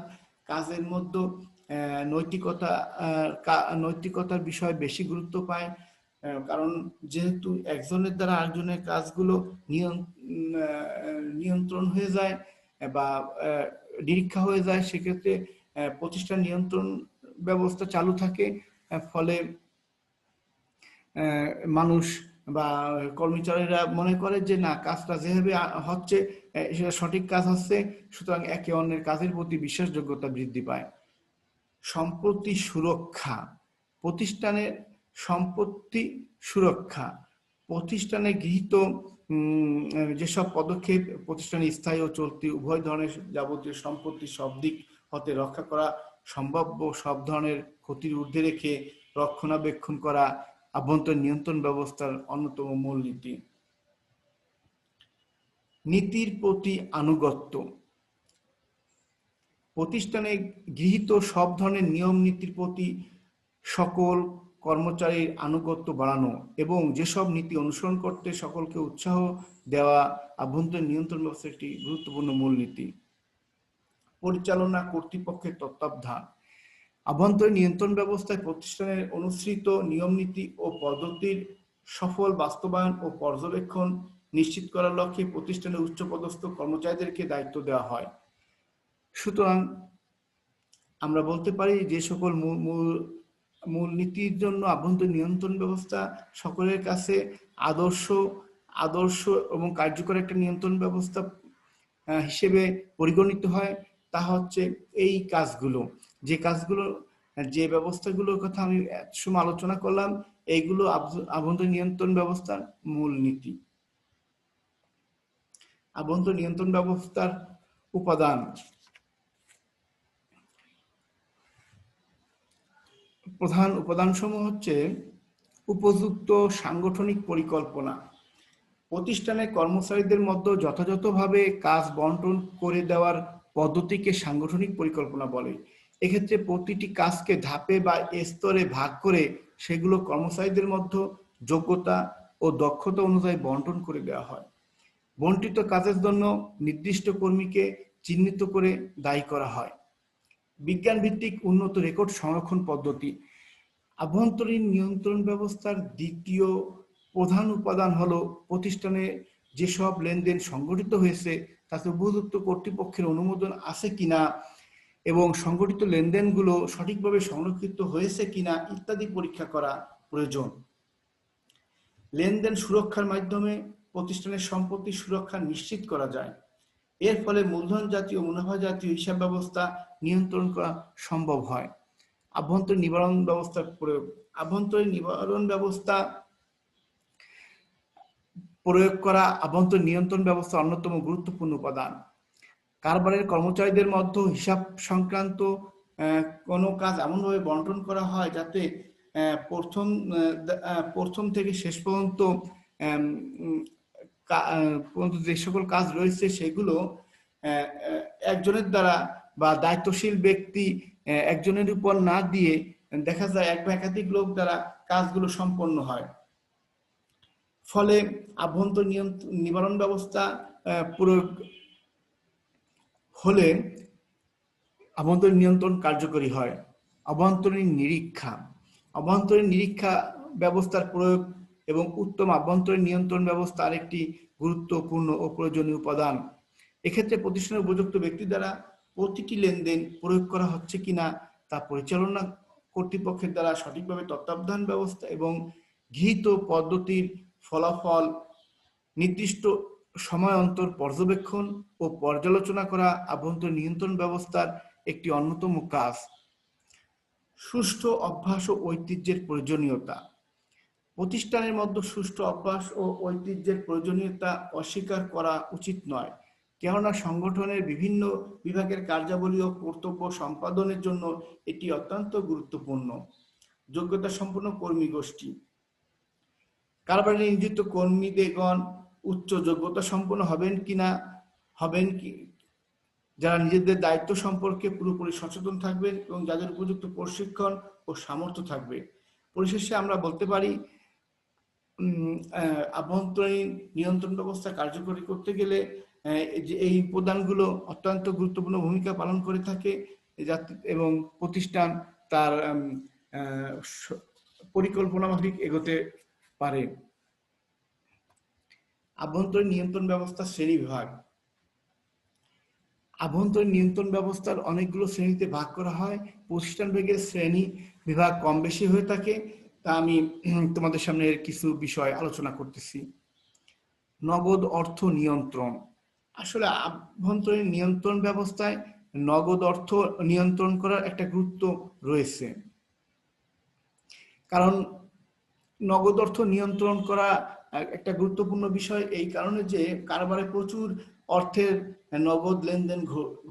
কাজের মধ্যে নৈতিকতার বিষয় বেশি গুরুত্ব পায়। কারণ যেহেতু একজনের দ্বারা আরেকজনের কাজগুলো নিয়ন্ত্রণ হয়ে যায় বা নিরীক্ষা হয়ে যায়, সেক্ষেত্রে প্রতিষ্ঠান নিয়ন্ত্রণ ব্যবস্থা চালু থাকে। ফলে মানুষ বা কর্মচারীরা মনে করে যে না, কাজটা যেভাবে হচ্ছে সেটা সঠিক কাজ হচ্ছে, সুতরাং একে অন্যের কাজের প্রতি বিশ্বাসযোগ্যতা বৃদ্ধি পায়। সম্পত্তি সুরক্ষা, প্রতিষ্ঠানের সম্পত্তি সুরক্ষা, প্রতিষ্ঠানে গৃহীত যেসব পদক্ষেপ প্রতিষ্ঠানের স্থায়ী ও চলতি উভয় ধরনের যাবতীয় সম্পত্তি সব দিক হতে রক্ষা করা, সম্ভাব্য সব ধরনের ক্ষতির ঊর্ধ্বে রেখে রক্ষণাবেক্ষণ করা আভ্যন্তরীণ নিয়ন্ত্রণ ব্যবস্থার অন্যতম মূলনীতি। নীতির প্রতি আনুগত্য, প্রতিষ্ঠানে গৃহীত সব ধরনের নিয়ম নীতির প্রতি সকল কর্মচারীর আনুগত্য বাড়ানো এবং যেসব নীতি অনুসরণ করতে সকলকে উৎসাহ দেওয়া আভ্যন্তরীণ নিয়ন্ত্রণ ব্যবস্থার একটি গুরুত্বপূর্ণ মূলনীতি। পরিচালনা কর্তৃপক্ষের তত্ত্বাবধান, আভ্যন্তরীণ নিয়ন্ত্রণ ব্যবস্থায় প্রতিষ্ঠানের অনুসৃত নিয়ম নীতি ও পদ্ধতির সফল বাস্তবায়ন ও পর্যবেক্ষণ নিশ্চিত করার লক্ষ্যে প্রতিষ্ঠানের উচ্চপদস্থ কর্মচারীদেরকে দায়িত্ব দেওয়া হয়। সুতরাং আমরা বলতে পারি যে সকল মূলনীতির জন্য আভ্যন্তরীণ নিয়ন্ত্রণ ব্যবস্থা সকলের কাছে আদর্শ এবং কার্যকর একটা নিয়ন্ত্রণ ব্যবস্থা হিসেবে পরিগণিত হয়। তা হচ্ছে এই কাজগুলো, যে কাজগুলো যে ব্যবস্থাগুলোর কথা আমি এত সময় আলোচনা করলাম, এইগুলো আভ্যন্তরীণ নিয়ন্ত্রণ ব্যবস্থার মূল নীতি। আভ্যন্তরীণ নিয়ন্ত্রণ ব্যবস্থার উপাদান। প্রধান উপাদানসমূহ হচ্ছে উপযুক্ত সাংগঠনিক পরিকল্পনা, প্রতিষ্ঠানের কর্মচারীদের মধ্যে যথাযথভাবে কাজ বন্টন করে দেওয়ার পদ্ধতিকে সাংগঠনিক পরিকল্পনা বলে। এক্ষেত্রে প্রতিটি কাজকে ধাপে বা স্তরে ভাগ করে সেগুলো কর্মচারীদের মধ্যে যোগ্যতা ও দক্ষতা অনুযায়ী বন্টন করে দেওয়া হয়। বন্টিত কাজের জন্য নির্দিষ্ট কর্মীকে চিহ্নিত করে দায়ী করা হয়। বিজ্ঞান ভিত্তিক উন্নত রেকর্ড সংরক্ষণ পদ্ধতি। আভ্যন্তরীণ নিয়ন্ত্রণ ব্যবস্থার দ্বিতীয় প্রধান উপাদান হলো প্রতিষ্ঠানে যেসব লেনদেন সংগঠিত হয়েছে তাতে উপযুক্ত কর্তৃপক্ষের অনুমোদন আছে কিনা এবং সংগঠিত লেনদেনগুলো সঠিকভাবে সংরক্ষিত হয়েছে কিনা ইত্যাদি পরীক্ষা করা প্রয়োজন। লেনদেন সুরক্ষার মাধ্যমে প্রতিষ্ঠানের সম্পত্তি সুরক্ষা নিশ্চিত করা যায়। এর ফলে মূলধন জাতীয় মুনাফা জাতীয় হিসাব ব্যবস্থা নিয়ন্ত্রণ করা সম্ভব হয়। আভ্যন্তরীণ নিবারণ ব্যবস্থার প্রয়োগ। আভ্যন্তরীণ নিবারণ ব্যবস্থা প্রয়োগ করা আভ্যন্তরীণ নিয়ন্ত্রণ ব্যবস্থা অন্যতম গুরুত্বপূর্ণ উপাদান। কারবারের কর্মচারীদের মধ্যে হিসাব সংক্রান্ত কোনো কাজ এমনভাবে বন্টন করা হয় যাতে প্রথম থেকে শেষ পর্যন্ত যে সকল কাজ রয়েছে সেগুলো একজনের দ্বারা বা দায়িত্বশীল ব্যক্তি একজনের উপর না দিয়ে দেখা যায় এক বা একাধিক লোক দ্বারা কাজগুলো সম্পন্ন হয়। ফলে আভ্যন্তরীণ নিবারণ ব্যবস্থা প্রয়োগ হলে আভ্যন্তরীণ নিয়ন্ত্রণ কার্যকরী হয়। অভ্যন্তরীণ নিরীক্ষা। অভ্যন্তরীণ নিরীক্ষা ব্যবস্থার প্রয়োগ এবং উত্তম আভ্যন্তরীণ নিয়ন্ত্রণ ব্যবস্থা আরেকটি গুরুত্বপূর্ণ ও প্রয়োজনীয় উপাদান। এক্ষেত্রে প্রতিষ্ঠানের উপযুক্ত ব্যক্তি দ্বারা প্রতিটি লেনদেন প্রয়োগ করা হচ্ছে কিনা তা পরিচালনা কর্তৃপক্ষের দ্বারা সঠিকভাবে তত্ত্বাবধান ব্যবস্থা এবং গৃহীত পদ্ধতির ফলাফল নির্দিষ্ট সময় অন্তর পর্যবেক্ষণ ও পর্যালোচনা করা আভ্যন্তরীণ নিয়ন্ত্রণ ব্যবস্থার একটি অন্যতম কাজ। সুষ্ঠু অভ্যাস ও ঐতিহ্যের প্রয়োজনীয়তা। প্রতিষ্ঠানের মধ্যে সুষ্ঠু অভ্যাস ও ঐতিহ্যের প্রয়োজনীয়তা অস্বীকার করা উচিত নয়, কেননা সংগঠনের বিভিন্ন বিভাগের কার্যাবলী ও কর্তব্য সম্পাদনের জন্য এটি অত্যন্ত গুরুত্বপূর্ণ। যোগ্যতা সম্পন্ন কর্মী গোষ্ঠী। কারবারে নিয়োজিত কর্মীদেরগণ উচ্চ যোগ্যতা সম্পন্ন হবেন কি যারা নিজেদের দায়িত্ব সম্পর্কে পুরোপুরি সচেতন থাকবেন এবং যাদের উপযুক্ত প্রশিক্ষণ ও সামর্থ্য থাকবে। পরিশেষে আমরা বলতে পারি আভ্যন্তরীণ নিয়ন্ত্রণ ব্যবস্থা কার্যকরী করতে গেলে যে এই উপাদানগুলো অত্যন্ত গুরুত্বপূর্ণ ভূমিকা পালন করে থাকে এবং প্রতিষ্ঠান তার পরিকল্পনা মাফিক এগোতে পারে। আভ্যন্তরীণ নিয়ন্ত্রণ ব্যবস্থা শ্রেণীবিভাগ। আভ্যন্তরীণ নিয়ন্ত্রণ ব্যবস্থার অনেকগুলো শ্রেণীতে ভাগ করা হয়। প্রতিষ্ঠান ভেদে শ্রেণী বিভাগ কম বেশি হয়ে থাকে, তা আমি তোমাদের সামনে কিছু বিষয় আলোচনা করতেছি। নগদ অর্থ নিয়ন্ত্রণ। আসলে আভ্যন্তরীণ নিয়ন্ত্রণ ব্যবস্থায় নগদ অর্থ নিয়ন্ত্রণ করার একটা গুরুত্ব রয়েছে, কারণ নগদ অর্থ নিয়ন্ত্রণ করা একটা গুরুত্বপূর্ণ বিষয় এই কারণে যে কারবারে প্রচুর অর্থের নগদ লেনদেন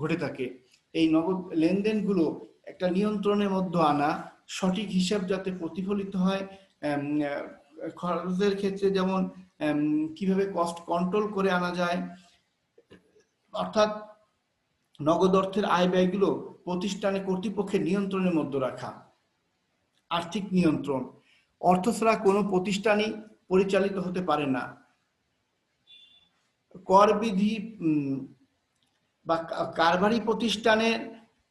ঘটে থাকে। এই নগদ লেনদেনগুলো একটা নিয়ন্ত্রণের মধ্যে আনা, সঠিক হিসাব যাতে প্রতিফলিত হয়, খরচের ক্ষেত্রে যেমন কিভাবে কস্ট কন্ট্রোল করে আনা যায়, অর্থাৎ নগদ অর্থের আয় ব্যয়গুলো প্রতিষ্ঠানে কর্তৃপক্ষের নিয়ন্ত্রণের মধ্যে রাখা। আর্থিক নিয়ন্ত্রণ। অর্থ ছাড়া কোনো প্রতিষ্ঠানই পরিচালিত হতে পারে না। কর বিধি বা কারবারি প্রতিষ্ঠানের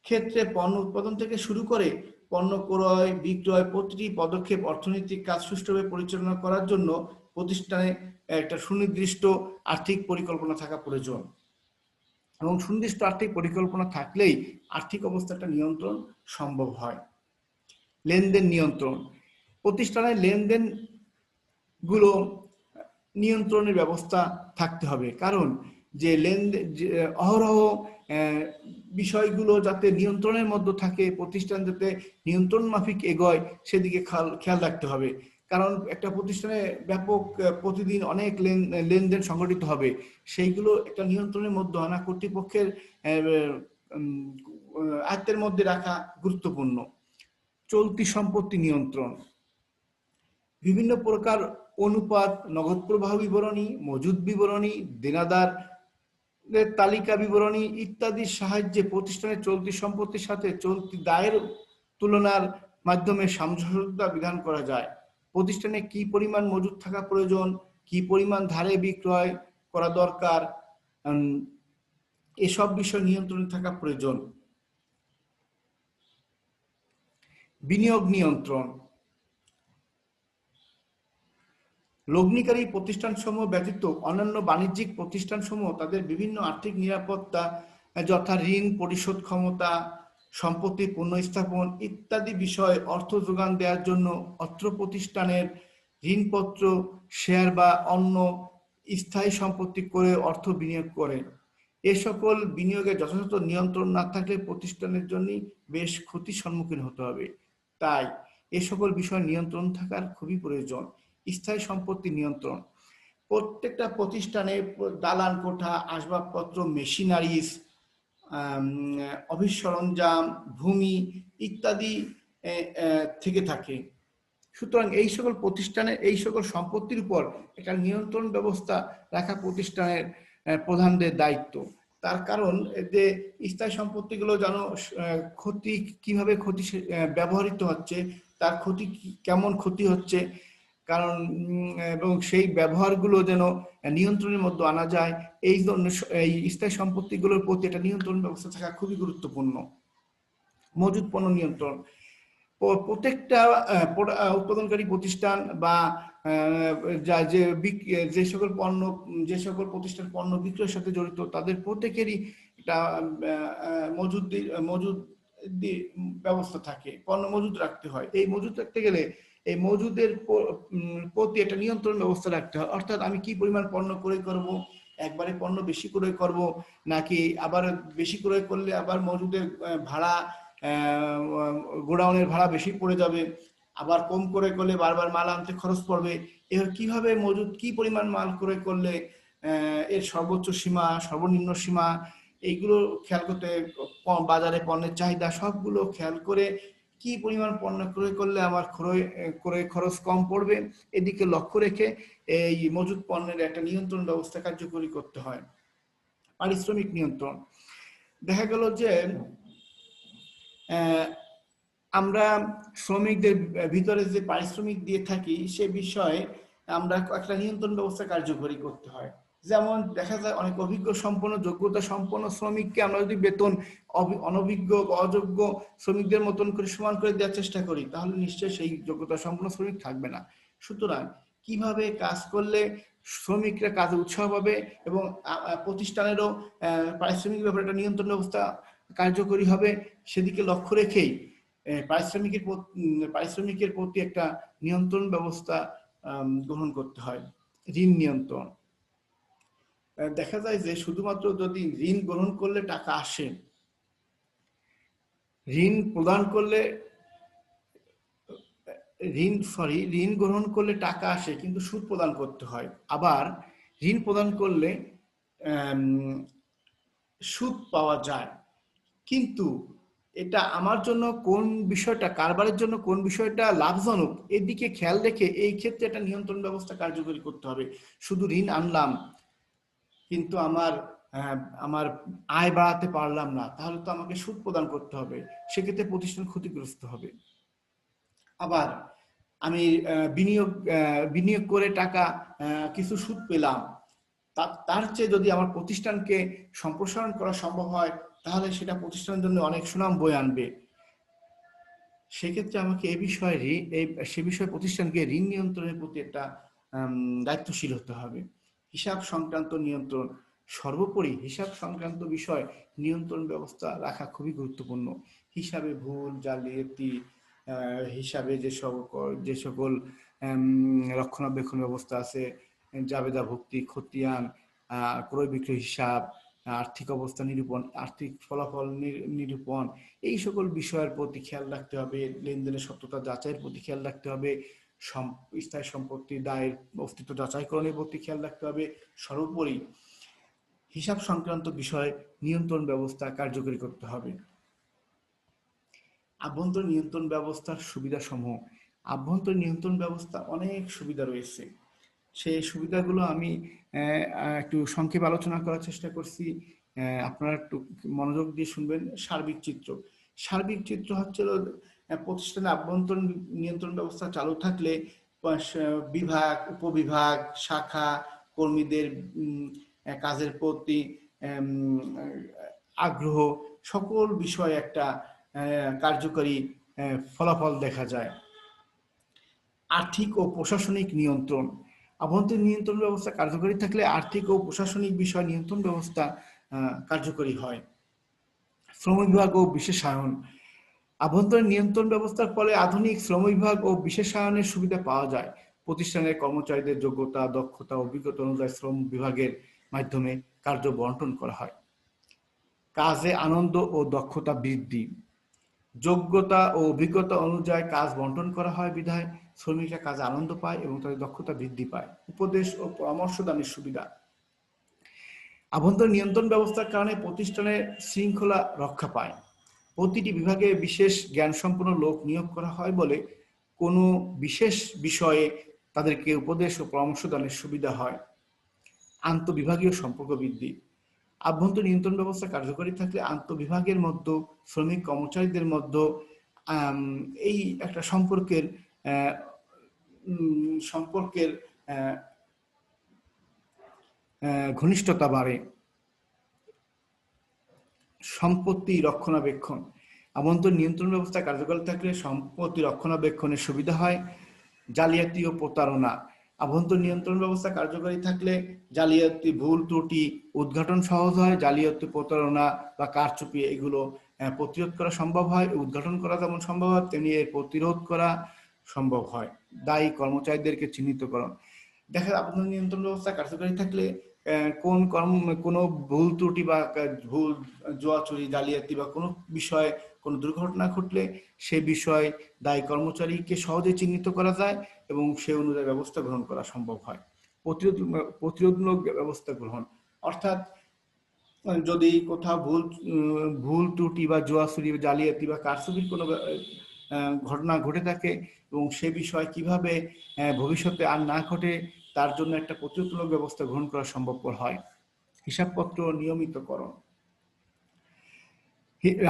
ক্ষেত্রে পণ্য উৎপাদন থেকে শুরু করে পণ্য ক্রয় বিক্রয় প্রতিটি পদক্ষেপ অর্থনৈতিক কাজ সুষ্ঠুভাবে পরিচালনা করার জন্য প্রতিষ্ঠানে একটা সুনির্দিষ্ট আর্থিক পরিকল্পনা থাকা প্রয়োজন এবং সুনির্দিষ্ট আর্থিক পরিকল্পনা থাকলেই আর্থিক অবস্থাটা নিয়ন্ত্রণ সম্ভব হয়। লেনদেন নিয়ন্ত্রণ। প্রতিষ্ঠানের লেনদেন গুলো নিয়ন্ত্রণের ব্যবস্থা থাকতে হবে, কারণ যে লেনদেন অহরহ বিষয়গুলো যাতে নিয়ন্ত্রণের মধ্যে থাকে, প্রতিষ্ঠান যাতে নিয়ন্ত্রণ মাফিক এগোয় সেদিকে খেয়াল রাখতে হবে। কারণ একটা প্রতিষ্ঠানে ব্যাপক প্রতিদিন অনেক লেনদেন সংঘটিত হবে, সেইগুলো একটা নিয়ন্ত্রণের মধ্যে আনা কর্তৃপক্ষের আয়ত্তের মধ্যে রাখা গুরুত্বপূর্ণ। চলতি সম্পত্তি নিয়ন্ত্রণ, বিভিন্ন প্রকার অনুপাত, নগদ প্রবাহ বিবরণী, মজুদ বিবরণী, দেনাদার তালিকা বিবরণী ইত্যাদির সাহায্যে প্রতিষ্ঠানের চলতি সম্পত্তির সাথে চলতি দায়ের তুলনার মাধ্যমে সামঞ্জস্যতা বিধান করা যায়। প্রতিষ্ঠানে কি পরিমাণ মজুদ থাকা প্রয়োজন, কি পরিমাণ ধারে বিক্রয় করা দরকার, এসব বিষয় নিয়ন্ত্রণে থাকা প্রয়োজন। বিনিয়োগ নিয়ন্ত্রণ, লগ্নিকারী প্রতিষ্ঠানসমূহ ব্যতীত অন্যান্য বাণিজ্যিক প্রতিষ্ঠানসমূহ তাদের বিভিন্ন আর্থিক নিরাপত্তা যথা ঋণ পরিশোধ ক্ষমতা, সম্পত্তি পুনঃস্থাপন ইত্যাদি বিষয়ে অর্থ যোগান দেওয়ার জন্য অত্র প্রতিষ্ঠানের ঋণপত্র, শেয়ার বা অন্য স্থায়ী সম্পত্তি করে অর্থ বিনিয়োগ করে। এ সকল বিনিয়োগে যথাযথ নিয়ন্ত্রণ না থাকলে প্রতিষ্ঠানের জন্য বেশ ক্ষতির সম্মুখীন হতে হবে। তাই এ সকল বিষয় নিয়ন্ত্রণ থাকার খুবই প্রয়োজন। স্থায়ী সম্পত্তি নিয়ন্ত্রণ, প্রত্যেকটা প্রতিষ্ঠানে দালান কোঠা, আসবাবপত্র, মেশিনারিজ, অফিস সরঞ্জাম, ভূমি ইত্যাদি থেকে থাকে। সুতরাং এই সকল প্রতিষ্ঠানের এই সকল সম্পত্তির উপর একটা নিয়ন্ত্রণ ব্যবস্থা রাখা প্রতিষ্ঠানের প্রধানদের দায়িত্ব। তার কারণ যে স্থায়ী সম্পত্তিগুলো যেন ক্ষতি কিভাবে ক্ষতি ব্যবহৃত হচ্ছে, তার ক্ষতি কেমন ক্ষতি হচ্ছে, কারণ এবং সেই ব্যবহারগুলো যেন নিয়ন্ত্রণের মধ্যে আনা যায়, এই জন্য এই স্থায়ী সম্পত্তিগুলোর প্রতি একটা নিয়ন্ত্রণ ব্যবস্থা থাকা খুবই গুরুত্বপূর্ণ। মজুদ পণ্য নিয়ন্ত্রণ, প্রত্যেকটা উৎপাদনকারী প্রতিষ্ঠান বা যে সকল পণ্য, যে সকল প্রতিষ্ঠান পণ্য বিক্রয়ের সাথে জড়িত তাদের প্রত্যেকেরই একটা মজুদ ব্যবস্থা থাকে, পণ্য মজুদ রাখতে হয়। এই মজুদ রাখতে গেলে এই মজুদের প্রতি একটা নিয়ন্ত্রণ ব্যবস্থা রাখতে হয়। অর্থাৎ আমি কি পরিমাণ পণ্য ক্রয় করব, একবারে পণ্য বেশি ক্রয় করব, নাকি আবার বেশি ক্রয় করলে আবার মজুদের ভাড়া, গোডাউনের ভাড়া বেশি পড়ে যাবে, আবার কম করে করলে বারবার মাল আনতে খরচ পড়বে। এবার কিভাবে মজুদ কি পরিমাণ মাল ক্রয় করলে এর সর্বোচ্চ সীমা, সর্বনিম্ন সীমা, এইগুলো খেয়াল করতে, বাজারে পণ্যের চাহিদা সবগুলো খেয়াল করে কি পরিমাণ পণ্য ক্রয় করলে আমার ক্রয় খরচ কম পড়বে, এদিকে লক্ষ্য রেখে এই মজুদ পণ্যের একটা নিয়ন্ত্রণ ব্যবস্থা কার্যকরী করতে হয়। পারিশ্রমিক নিয়ন্ত্রণ, দেখা গেল যে আমরা শ্রমিকদের ভিতরে যে পারিশ্রমিক দিয়ে থাকি সে বিষয়ে আমরা একটা নিয়ন্ত্রণ ব্যবস্থা কার্যকরী করতে হয়। যেমন দেখা যায় অনেক অভিজ্ঞ সম্পন্ন, যোগ্যতা সম্পন্ন শ্রমিককে আমরা যদি বেতন অনভিজ্ঞ অযোগ্য শ্রমিকদের মতন করে সমান করে দেওয়ার চেষ্টা করি, তাহলে নিশ্চয়ই সেই যোগ্যতা সম্পন্ন শ্রমিক থাকবে না। সুতরাং কিভাবে কাজ করলে শ্রমিকরা কাজে উৎসাহ পাবে এবং প্রতিষ্ঠানেরও পারিশ্রমিক ব্যাপারে একটা নিয়ন্ত্রণ ব্যবস্থা কার্যকরী হবে, সেদিকে লক্ষ্য রেখেই পারিশ্রমিকের প্রতি একটা নিয়ন্ত্রণ ব্যবস্থা গ্রহণ করতে হয়। ঋণ নিয়ন্ত্রণ, দেখা যায় যে শুধুমাত্র যদি ঋণ গ্রহণ করলে টাকা আসে, ঋণ গ্রহণ করলে টাকা আসে কিন্তু সুদ প্রদান করতে হয়। আবার ঋণ প্রদান করলে সুদ পাওয়া যায়, কিন্তু এটা আমার জন্য কোন বিষয়টা, কারবারের জন্য কোন বিষয়টা লাভজনক, এদিকে খেয়াল রেখে এই ক্ষেত্রে একটা নিয়ন্ত্রণ ব্যবস্থা কার্যকরী করতে হবে। শুধু ঋণ আনলাম কিন্তু আমার আয় বাড়াতে পারলাম না, তাহলে তো আমাকে সুদ প্রদান করতে হবে, সেক্ষেত্রে প্রতিষ্ঠান ক্ষতিগ্রস্ত হবে। আবার আমি বিনিয়োগ করে টাকা কিছু সুদ পেলাম, তার চেয়ে যদি আমার প্রতিষ্ঠানকে সম্প্রসারণ করা সম্ভব হয় তাহলে সেটা প্রতিষ্ঠানের জন্য অনেক সুনাম বয়ে আনবে। সেক্ষেত্রে আমাকে সে বিষয়ে প্রতিষ্ঠানকে ঋণ নিয়ন্ত্রণের প্রতি একটা দায়িত্বশীল হতে হবে। হিসাব সংক্রান্ত নিয়ন্ত্রণ, সর্বোপরি হিসাব সংক্রান্ত বিষয় নিয়ন্ত্রণ ব্যবস্থা রাখা খুবই গুরুত্বপূর্ণ। হিসাবে ভুল, জালিয়াতি, হিসাবে যে সকল রক্ষণাবেক্ষণ ব্যবস্থা আছে, জাবেদা ভুক্তি, খতিয়ান, ক্রয় বিক্রয় হিসাব, আর্থিক অবস্থা নিরূপণ, আর্থিক ফলাফল নিরূপণ, এই সকল বিষয়ের প্রতি খেয়াল রাখতে হবে। লেনদেনের সত্যতা যাচাইয়ের প্রতি খেয়াল রাখতে হবে। স্থায়ী সম্পত্তি দায়ের অস্তিত্ব যাচাইকরণের প্রতি খেয়াল রাখতে হবে। সর্বোপরি হিসাব সংক্রান্ত বিষয় নিয়ন্ত্রণ ব্যবস্থা কার্যকরী করতে হবে। আভ্যন্তরীণ নিয়ন্ত্রণ ব্যবস্থার সুবিধাসমূহ। আভ্যন্তরীণ নিয়ন্ত্রণ ব্যবস্থা অনেক সুবিধা রয়েছে। সেই সুবিধাগুলো আমি একটু সংক্ষেপে আলোচনা করার চেষ্টা করছি, আপনারা একটু মনোযোগ দিয়ে শুনবেন। সার্বিক চিত্র। সার্বিক চিত্র হচ্ছে প্রতিষ্ঠানে আভ্যন্তরীণ নিয়ন্ত্রণ ব্যবস্থা চালু থাকলে বিভাগ, উপবিভাগ, শাখা, কর্মীদের কাজের প্রতি আগ্রহ, সকল বিষয়ে একটা কার্যকরী ফলাফল দেখা যায়। আর্থিক ও প্রশাসনিক নিয়ন্ত্রণ। আভ্যন্তরীণ নিয়ন্ত্রণ ব্যবস্থা কার্যকরী থাকলে আর্থিক ও প্রশাসনিক বিষয় নিয়ন্ত্রণ ব্যবস্থা কার্যকরী হয়। শ্রম বিভাগ ও বিশেষায়ন। আভ্যন্তরীণ নিয়ন্ত্রণ ব্যবস্থার ফলে আধুনিক শ্রম বিভাগ ও বিশেষায়নের সুবিধা পাওয়া যায়। প্রতিষ্ঠানের কর্মচারীদের যোগ্যতা, দক্ষতা, অভিজ্ঞতা অনুযায়ী শ্রম বিভাগের মাধ্যমে কার্য বন্টন করা হয়। কাজে আনন্দ ও দক্ষতা বৃদ্ধি। যোগ্যতা ও অভিজ্ঞতা অনুযায়ী কাজ বন্টন করা হয় বিধায় শ্রমিকরা কাজে আনন্দ পায় এবং তাদের দক্ষতা বৃদ্ধি পায়। উপদেশ ও পরামর্শ দানের সুবিধা। আভ্যন্তরীণ নিয়ন্ত্রণ ব্যবস্থার কারণে প্রতিষ্ঠানের শৃঙ্খলা রক্ষা পায়। প্রতিটি বিভাগে বিশেষ জ্ঞানসম্পন্ন লোক নিয়োগ করা হয় বলে কোনো বিশেষ বিষয়ে তাদেরকে উপদেশ ও পরামর্শ দানের সুবিধা হয়। আন্তঃবিভাগীয় সম্পর্ক বৃদ্ধি। আভ্যন্তরীণ নিয়ন্ত্রণ ব্যবস্থা কার্যকরী থাকলে আন্তঃবিভাগের মধ্যে, শ্রমিক কর্মচারীদের মধ্যে এই একটা সম্পর্কের ঘনিষ্ঠতা বাড়ে। সম্পত্তি রক্ষণাবেক্ষণ। আভ্যন্তরীণ নিয়ন্ত্রণ ব্যবস্থা কার্যকরী থাকলে সম্পত্তি রক্ষণাবেক্ষণের সুবিধা হয়। জালিয়াতি ও প্রতারণা। আভ্যন্তরীণ নিয়ন্ত্রণ ব্যবস্থা কার্যকরী থাকলে জালিয়াতি, ভুল ত্রুটি উদ্ঘাটন সহজ হয়। জালিয়াতি, প্রতারণা বা কারচুপি এগুলো প্রতিরোধ করা সম্ভব হয়। উদ্ঘাটন করা যেমন সম্ভব হয়, তেমনি এর প্রতিরোধ করা সম্ভব হয়। দায়ী কর্মচারীদেরকে চিহ্নিতকরণ। দেখা যায় আভ্যন্তরীণ নিয়ন্ত্রণ ব্যবস্থা কার্যকরী থাকলে কোনো ভুল ত্রুটি বা ভুল জুয়াচুরি, জালিয়াতি বা কোনো বিষয়ে কোনো দুর্ঘটনা ঘটলে সে বিষয়ে দায়ী কর্মচারীকে সহজে চিহ্নিত করা যায় এবং সে অনুযায়ী ব্যবস্থা গ্রহণ করা সম্ভব হয়। প্রতিরোধমূলক ব্যবস্থা গ্রহণ, অর্থাৎ যদি কোথাও ভুল ত্রুটি বা জুয়াচুরি, জালিয়াতি বা কারচুপির কোনো ঘটনা ঘটে থাকে এবং সে বিষয়ে কিভাবে ভবিষ্যতে আর না ঘটে তার জন্য একটা প্রতিরোধমূলক ব্যবস্থা গ্রহণ করা সম্ভবপর হয়। হিসাবপত্র নিয়মিতকরণ।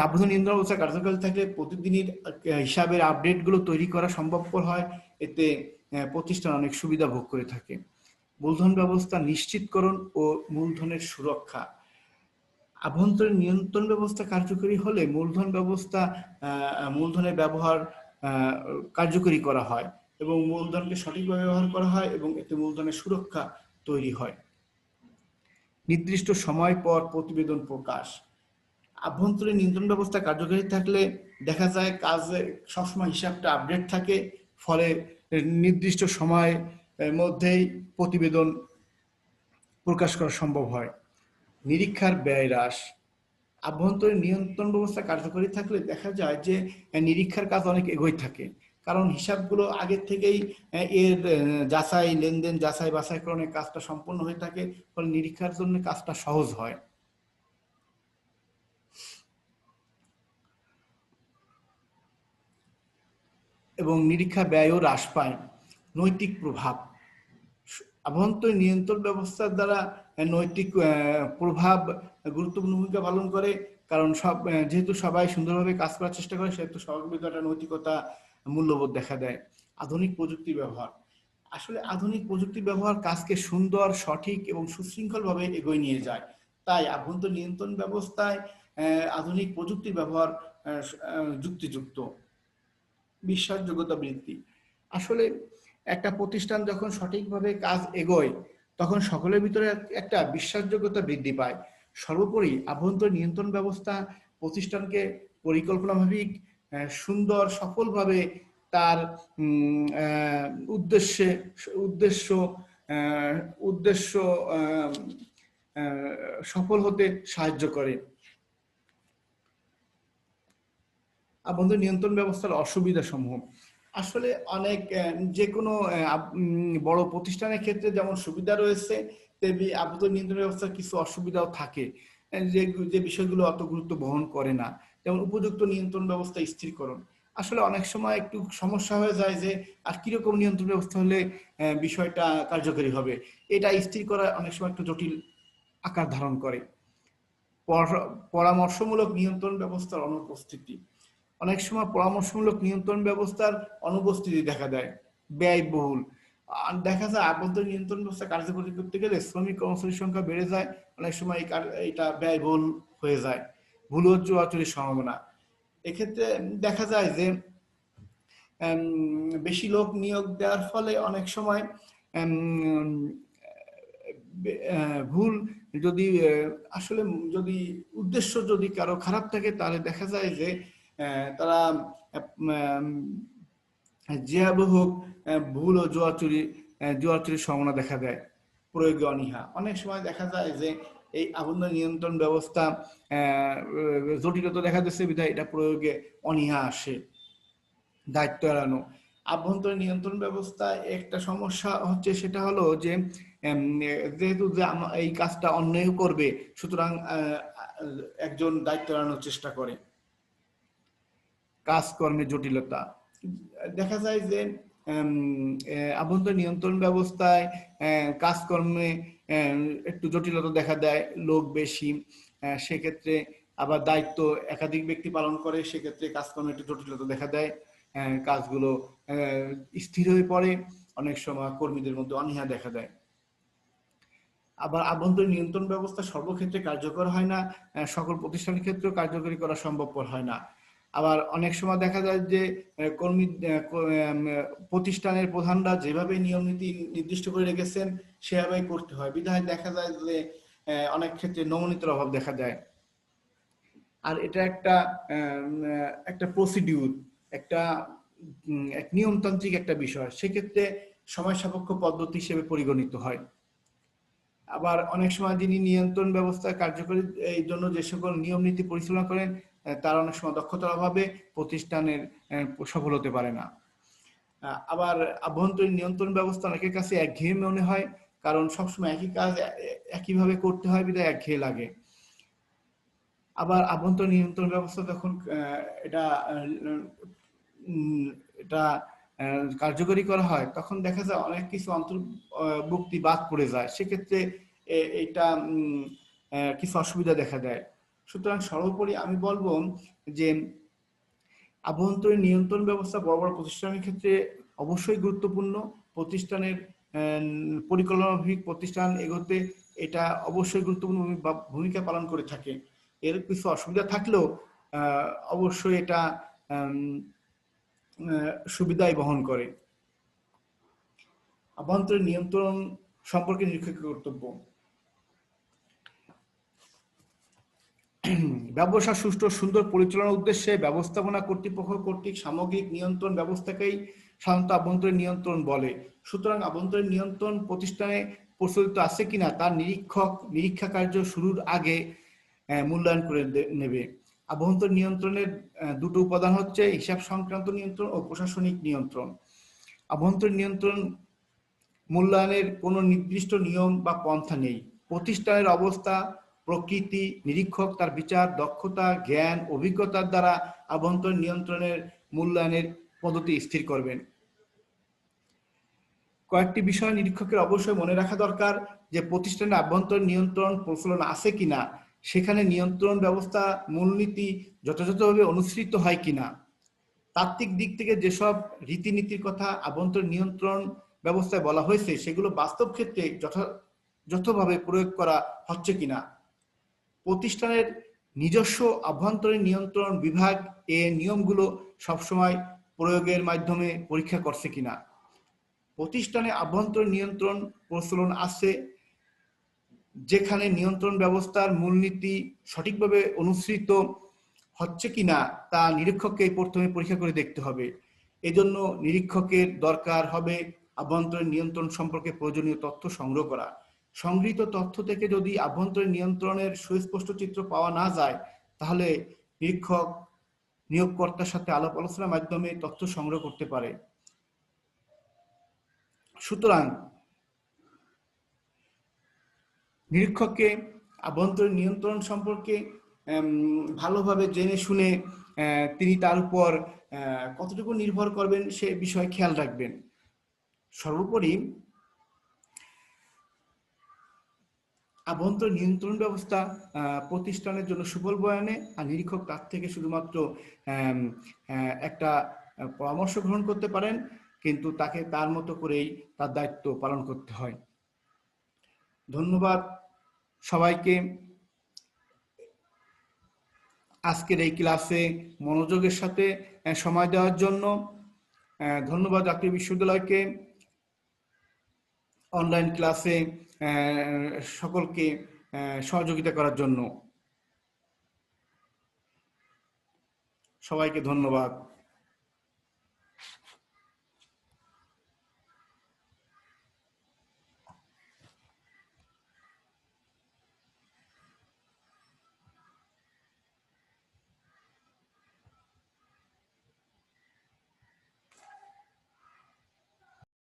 আভ্যন্তরীণ নিয়ন্ত্রণ ব্যবস্থা কার্যকরী থাকলে প্রতিদিনের হিসাবের আপডেটগুলো তৈরি করা সম্ভবপর হয়। এতে প্রতিষ্ঠান অনেক সুবিধা ভোগ করে থাকে। মূলধন ব্যবস্থা নিশ্চিতকরণ ও মূলধনের সুরক্ষা। আভ্যন্তরীণ নিয়ন্ত্রণ ব্যবস্থা কার্যকরী হলে মূলধনের ব্যবহার কার্যকরী করা হয় এবং মূলধনকে সঠিকভাবে ব্যবহার করা হয় এবং এতে মূলধনের সুরক্ষা তৈরি হয়। নির্দিষ্ট সময় পর প্রতিবেদন প্রকাশ। আভ্যন্তরীণ নিয়ন্ত্রণ ব্যবস্থা কার্যকরী থাকলে দেখা যায় কাজে সবসময় হিসাবটা আপডেট থাকে, ফলে নির্দিষ্ট সময়ের মধ্যেই প্রতিবেদন প্রকাশ করা সম্ভব হয়। নিরীক্ষার ব্যয় হ্রাস। আভ্যন্তরীণ নিয়ন্ত্রণ ব্যবস্থা কার্যকরী থাকলে দেখা যায় যে নিরীক্ষার কাজ অনেক এগোই থাকে, কারণ হিসাবগুলো আগের থেকেই এর যাচাই, লেনদেন যাচাই বাছাইকরণের কাজটা সম্পন্ন হয়ে থাকে, ফলে নিরীক্ষার জন্য কাজটা সহজ হয়। এবং নিরীক্ষা ব্যয়ও হ্রাস পায়। নৈতিক প্রভাব। আভ্যন্তরীণ নিয়ন্ত্রণ ব্যবস্থার দ্বারা নৈতিক প্রভাব গুরুত্বপূর্ণ ভূমিকা পালন করে, কারণ যেহেতু সবাই সুন্দরভাবে কাজ করার চেষ্টা করে সেহেতু স্বাভাবিক একটা নৈতিকতা, মূল্যবোধ দেখা দেয়। আধুনিক প্রযুক্তি ব্যবহার। আসলে আধুনিক প্রযুক্তি ব্যবহার কাজকে সুন্দর, সঠিক এবং সুশৃঙ্খলভাবে এগিয়ে নিয়ে যায়। তাই আভ্যন্তরীণ নিয়ন্ত্রণ ব্যবস্থায় আধুনিক প্রযুক্তির ব্যবহার যুক্তিযুক্ত। বিশ্বাসযোগ্যতা বৃদ্ধি। আসলে একটা প্রতিষ্ঠান যখন সঠিকভাবে কাজ এগোয় তখন সকলের ভিতরে একটা বিশ্বাসযোগ্যতা বৃদ্ধি পায়। সর্বোপরি আভ্যন্তরীণ নিয়ন্ত্রণ ব্যবস্থা প্রতিষ্ঠানকে পরিকল্পনাভাবিক, সুন্দর, সফলভাবে তার উদ্দেশ্য সফল হতে সাহায্য করে। আভ্যন্তরীণ নিয়ন্ত্রণ ব্যবস্থার অসুবিধা সমূহ আসলে অনেক যে কোনো বড় প্রতিষ্ঠানের ক্ষেত্রে যেমন সুবিধা রয়েছে, তেমনি আভ্যন্তরীণ নিয়ন্ত্রণ ব্যবস্থার কিছু অসুবিধাও থাকে, যে যে বিষয়গুলো অত গুরুত্ব বহন করে না। যেমন উপযুক্ত নিয়ন্ত্রণ ব্যবস্থা স্থিরকরণ, আসলে অনেক সময় একটু সমস্যা হয়ে যায় যে আর কিরকম নিয়ন্ত্রণ ব্যবস্থা হলে বিষয়টা কার্যকরী হবে, এটা স্থির করা অনেক সময় একটু জটিল আকার ধারণ করে। পরামর্শমূলক নিয়ন্ত্রণ ব্যবস্থার অনুপস্থিতি, অনেক সময় পরামর্শমূলক নিয়ন্ত্রণ ব্যবস্থার অনুপস্থিতি দেখা দেয়। ব্যয়বহুল, আর দেখা যায় আভ্যন্তরীণ নিয়ন্ত্রণ ব্যবস্থা কার্যকরী করতে গেলে শ্রমিক কর্মচারীর সংখ্যা বেড়ে যায়, অনেক সময় এটা ব্যয়বহুল হয়ে যায়। ভুল ও চুরির সম্ভাবনা, এক্ষেত্রে দেখা যায় যে বেশি লোক নিয়োগ দেওয়ার ফলে অনেক সময় ভুল যদি আসলে যদি উদ্দেশ্য যদি কারো খারাপ থাকে, তাহলে দেখা যায় যে তারা যেভাবে হোক ভুল ও জুয়াচুরির সম্ভাবনা দেখা দেয়। প্রয়োগে অনীহা, অনেক সময় দেখা যায় যে এই আভ্যন্তরীণ নিয়ন্ত্রণ ব্যবস্থা জটিলতা দেখা দিচ্ছে, বিধায় এটা প্রয়োগে অনীহা আসে। দায়িত্ব এড়ানো, আভ্যন্তরীণ নিয়ন্ত্রণ ব্যবস্থায় একটা সমস্যা হচ্ছে, সেটা হলো যে যেহেতু যে এই কাজটা অন্যায় করবে, সুতরাং একজন দায়িত্ব এড়ানোর চেষ্টা করে। কাজকর্মের জটিলতা, দেখা যায় যে আভ্যন্তরীণ নিয়ন্ত্রণ ব্যবস্থায় কাজকর্মে একটু জটিলতা দেখা দেয়, লোক বেশি, সেক্ষেত্রে আবার দায়িত্ব একাধিক ব্যক্তি পালন করে, সেক্ষেত্রে কাজকর্মে একটু জটিলতা দেখা দেয়, কাজগুলো স্থির হয়ে পড়ে, অনেক সময় কর্মীদের মধ্যে অনীহা দেখা দেয়। আবার আভ্যন্তরীণ নিয়ন্ত্রণ ব্যবস্থা সর্বক্ষেত্রে কার্যকর হয় না, সকল প্রতিষ্ঠানের ক্ষেত্রেও কার্যকরী করা সম্ভবপর হয় না। আবার অনেক সময় দেখা যায় যে কর্মী প্রতিষ্ঠানের প্রধানরা যেভাবে নিয়ম নীতি নির্দিষ্ট করে রেখেছেন সেভাবেই করতে হয়, বিধায় দেখা যায় যে অনেক ক্ষেত্রে নমনীয়তার অভাব দেখা যায়। আর এটা একটা প্রসিডিউর, একটা এক নিয়মতান্ত্রিক একটা বিষয়, সেক্ষেত্রে সময় সাপেক্ষ পদ্ধতি হিসেবে পরিগণিত হয়। আবার অনেক সময় যিনি নিয়ন্ত্রণ ব্যবস্থা কার্যকরী এই জন্য যে সকল নিয়ম নীতি পরিচালনা করেন, তার অনেক সময় দক্ষতার অভাবে প্রতিষ্ঠানের সফল হতে পারে না। আবার আভ্যন্তরীণ নিয়ন্ত্রণ ব্যবস্থা অনেকের কাছে একঘেয়ে মনে হয়, কারণ সবসময় একই কাজ একইভাবে করতে হয়, বিধায় একঘেয়ে লাগে। আবার আভ্যন্তরীণ নিয়ন্ত্রণ ব্যবস্থা যখন এটা এটা কার্যকরী করা হয়, তখন দেখা যায় অনেক কিছু অন্তর্ভুক্তি বাদ পড়ে যায়, সেক্ষেত্রে এটা কিছু অসুবিধা দেখা দেয়। সুতরাং সর্বোপরি আমি বলবো যে আভ্যন্তরীণ নিয়ন্ত্রণ ব্যবস্থা বড় বড় প্রতিষ্ঠানের ক্ষেত্রে অবশ্যই গুরুত্বপূর্ণ। প্রতিষ্ঠানের পরিকল্পনাভিত্তিক প্রতিষ্ঠান এগোতে এটা অবশ্যই গুরুত্বপূর্ণ ভূমিকা পালন করে থাকে। এর কিছু অসুবিধা থাকলেও অবশ্যই এটা সুবিধাই বহন করে। আভ্যন্তরীণ নিয়ন্ত্রণ সম্পর্কে নিরীক্ষকের কর্তব্য, ব্যবসা সুষ্ঠু সুন্দর পরিচালনার উদ্দেশ্যে ব্যবস্থাপনা কর্তৃপক্ষ কর্তৃক সামগ্রিক নিয়ন্ত্রণ ব্যবস্থাকেই সাধারণত আভ্যন্তরীণ নিয়ন্ত্রণ বলে। সুতরাং আভ্যন্তরীণ নিয়ন্ত্রণ প্রতিষ্ঠানে প্রচলিত আছে কিনা তার নিরীক্ষা কার্য শুরুর আগে মূল্যায়ন করে নেবে। আভ্যন্তরীণ নিয়ন্ত্রণের দুটো উপাদান হচ্ছে হিসাব সংক্রান্ত নিয়ন্ত্রণ ও প্রশাসনিক নিয়ন্ত্রণ। আভ্যন্তরীণ নিয়ন্ত্রণ মূল্যায়নের কোনো নির্দিষ্ট নিয়ম বা পন্থা নেই। প্রতিষ্ঠানের অবস্থা, প্রকৃতি, নিরীক্ষক তার বিচার, দক্ষতা, জ্ঞান, অভিজ্ঞতার দ্বারা আভ্যন্তরীণ নিয়ন্ত্রণের মূল্যায়নের পদ্ধতি স্থির করবেন। কয়েকটি বিষয় নিরীক্ষকের অবশ্যই মনে রাখা দরকার, যে প্রতিষ্ঠানের আভ্যন্তরীণ নিয়ন্ত্রণ প্রচলন আছে কিনা, সেখানে নিয়ন্ত্রণ ব্যবস্থা মূলনীতি যথাযথভাবে অনুসৃত হয় কিনা, তাত্ত্বিক দিক থেকে যেসব রীতিনীতির কথা আভ্যন্তরীণ নিয়ন্ত্রণ ব্যবস্থায় বলা হয়েছে সেগুলো বাস্তব ক্ষেত্রে যথাযথভাবে প্রয়োগ করা হচ্ছে কিনা, প্রতিষ্ঠানের নিজস্ব আভ্যন্তরীণ নিয়ন্ত্রণ বিভাগ নিয়মগুলো সবসময় প্রয়োগের মাধ্যমে পরীক্ষা করছে কিনা, প্রতিষ্ঠানে আভ্যন্তরীণ নিয়ন্ত্রণ প্রচলন আছে যেখানে নিয়ন্ত্রণ ব্যবস্থার মূলনীতি সঠিকভাবে অনুসৃত হচ্ছে কিনা তা নিরীক্ষককে প্রথমে পরীক্ষা করে দেখতে হবে। এজন্য নিরীক্ষকের দরকার হবে আভ্যন্তরীণ নিয়ন্ত্রণ সম্পর্কে প্রয়োজনীয় তথ্য সংগ্রহ করা। সংগৃহীত তথ্য থেকে যদি আভ্যন্তরীণ নিয়ন্ত্রণের সুস্পষ্ট চিত্র পাওয়া না যায়, তাহলে নিরীক্ষক নিয়োগকর্তার সাথে আলাপ আলোচনার মাধ্যমে তথ্য সংগ্রহ করতে পারে। সুতরাং নিরীক্ষককে আভ্যন্তরীণ নিয়ন্ত্রণ সম্পর্কে ভালোভাবে জেনে শুনে তিনি তার উপর কতটুকু নির্ভর করবেন সে বিষয়ে খেয়াল রাখবেন। সর্বোপরি আভ্যন্তরীণ নিয়ন্ত্রণ ব্যবস্থা প্রতিষ্ঠানের জন্য সুফল বয়ে আনে, আর নিরীক্ষক তার থেকে শুধুমাত্র একটা পরামর্শ গ্রহণ করতে পারেন, কিন্তু তাকে তার মতো করেই তার দায়িত্ব পালন করতে হয়। ধন্যবাদ সবাইকে আজকের এই ক্লাসে মনোযোগের সাথে সময় দেওয়ার জন্য। ধন্যবাদ জাতীয় বিশ্ববিদ্যালয়কে অনলাইন ক্লাসে সকলকে সহযোগিতা করার জন্য। সবাইকে ধন্যবাদ।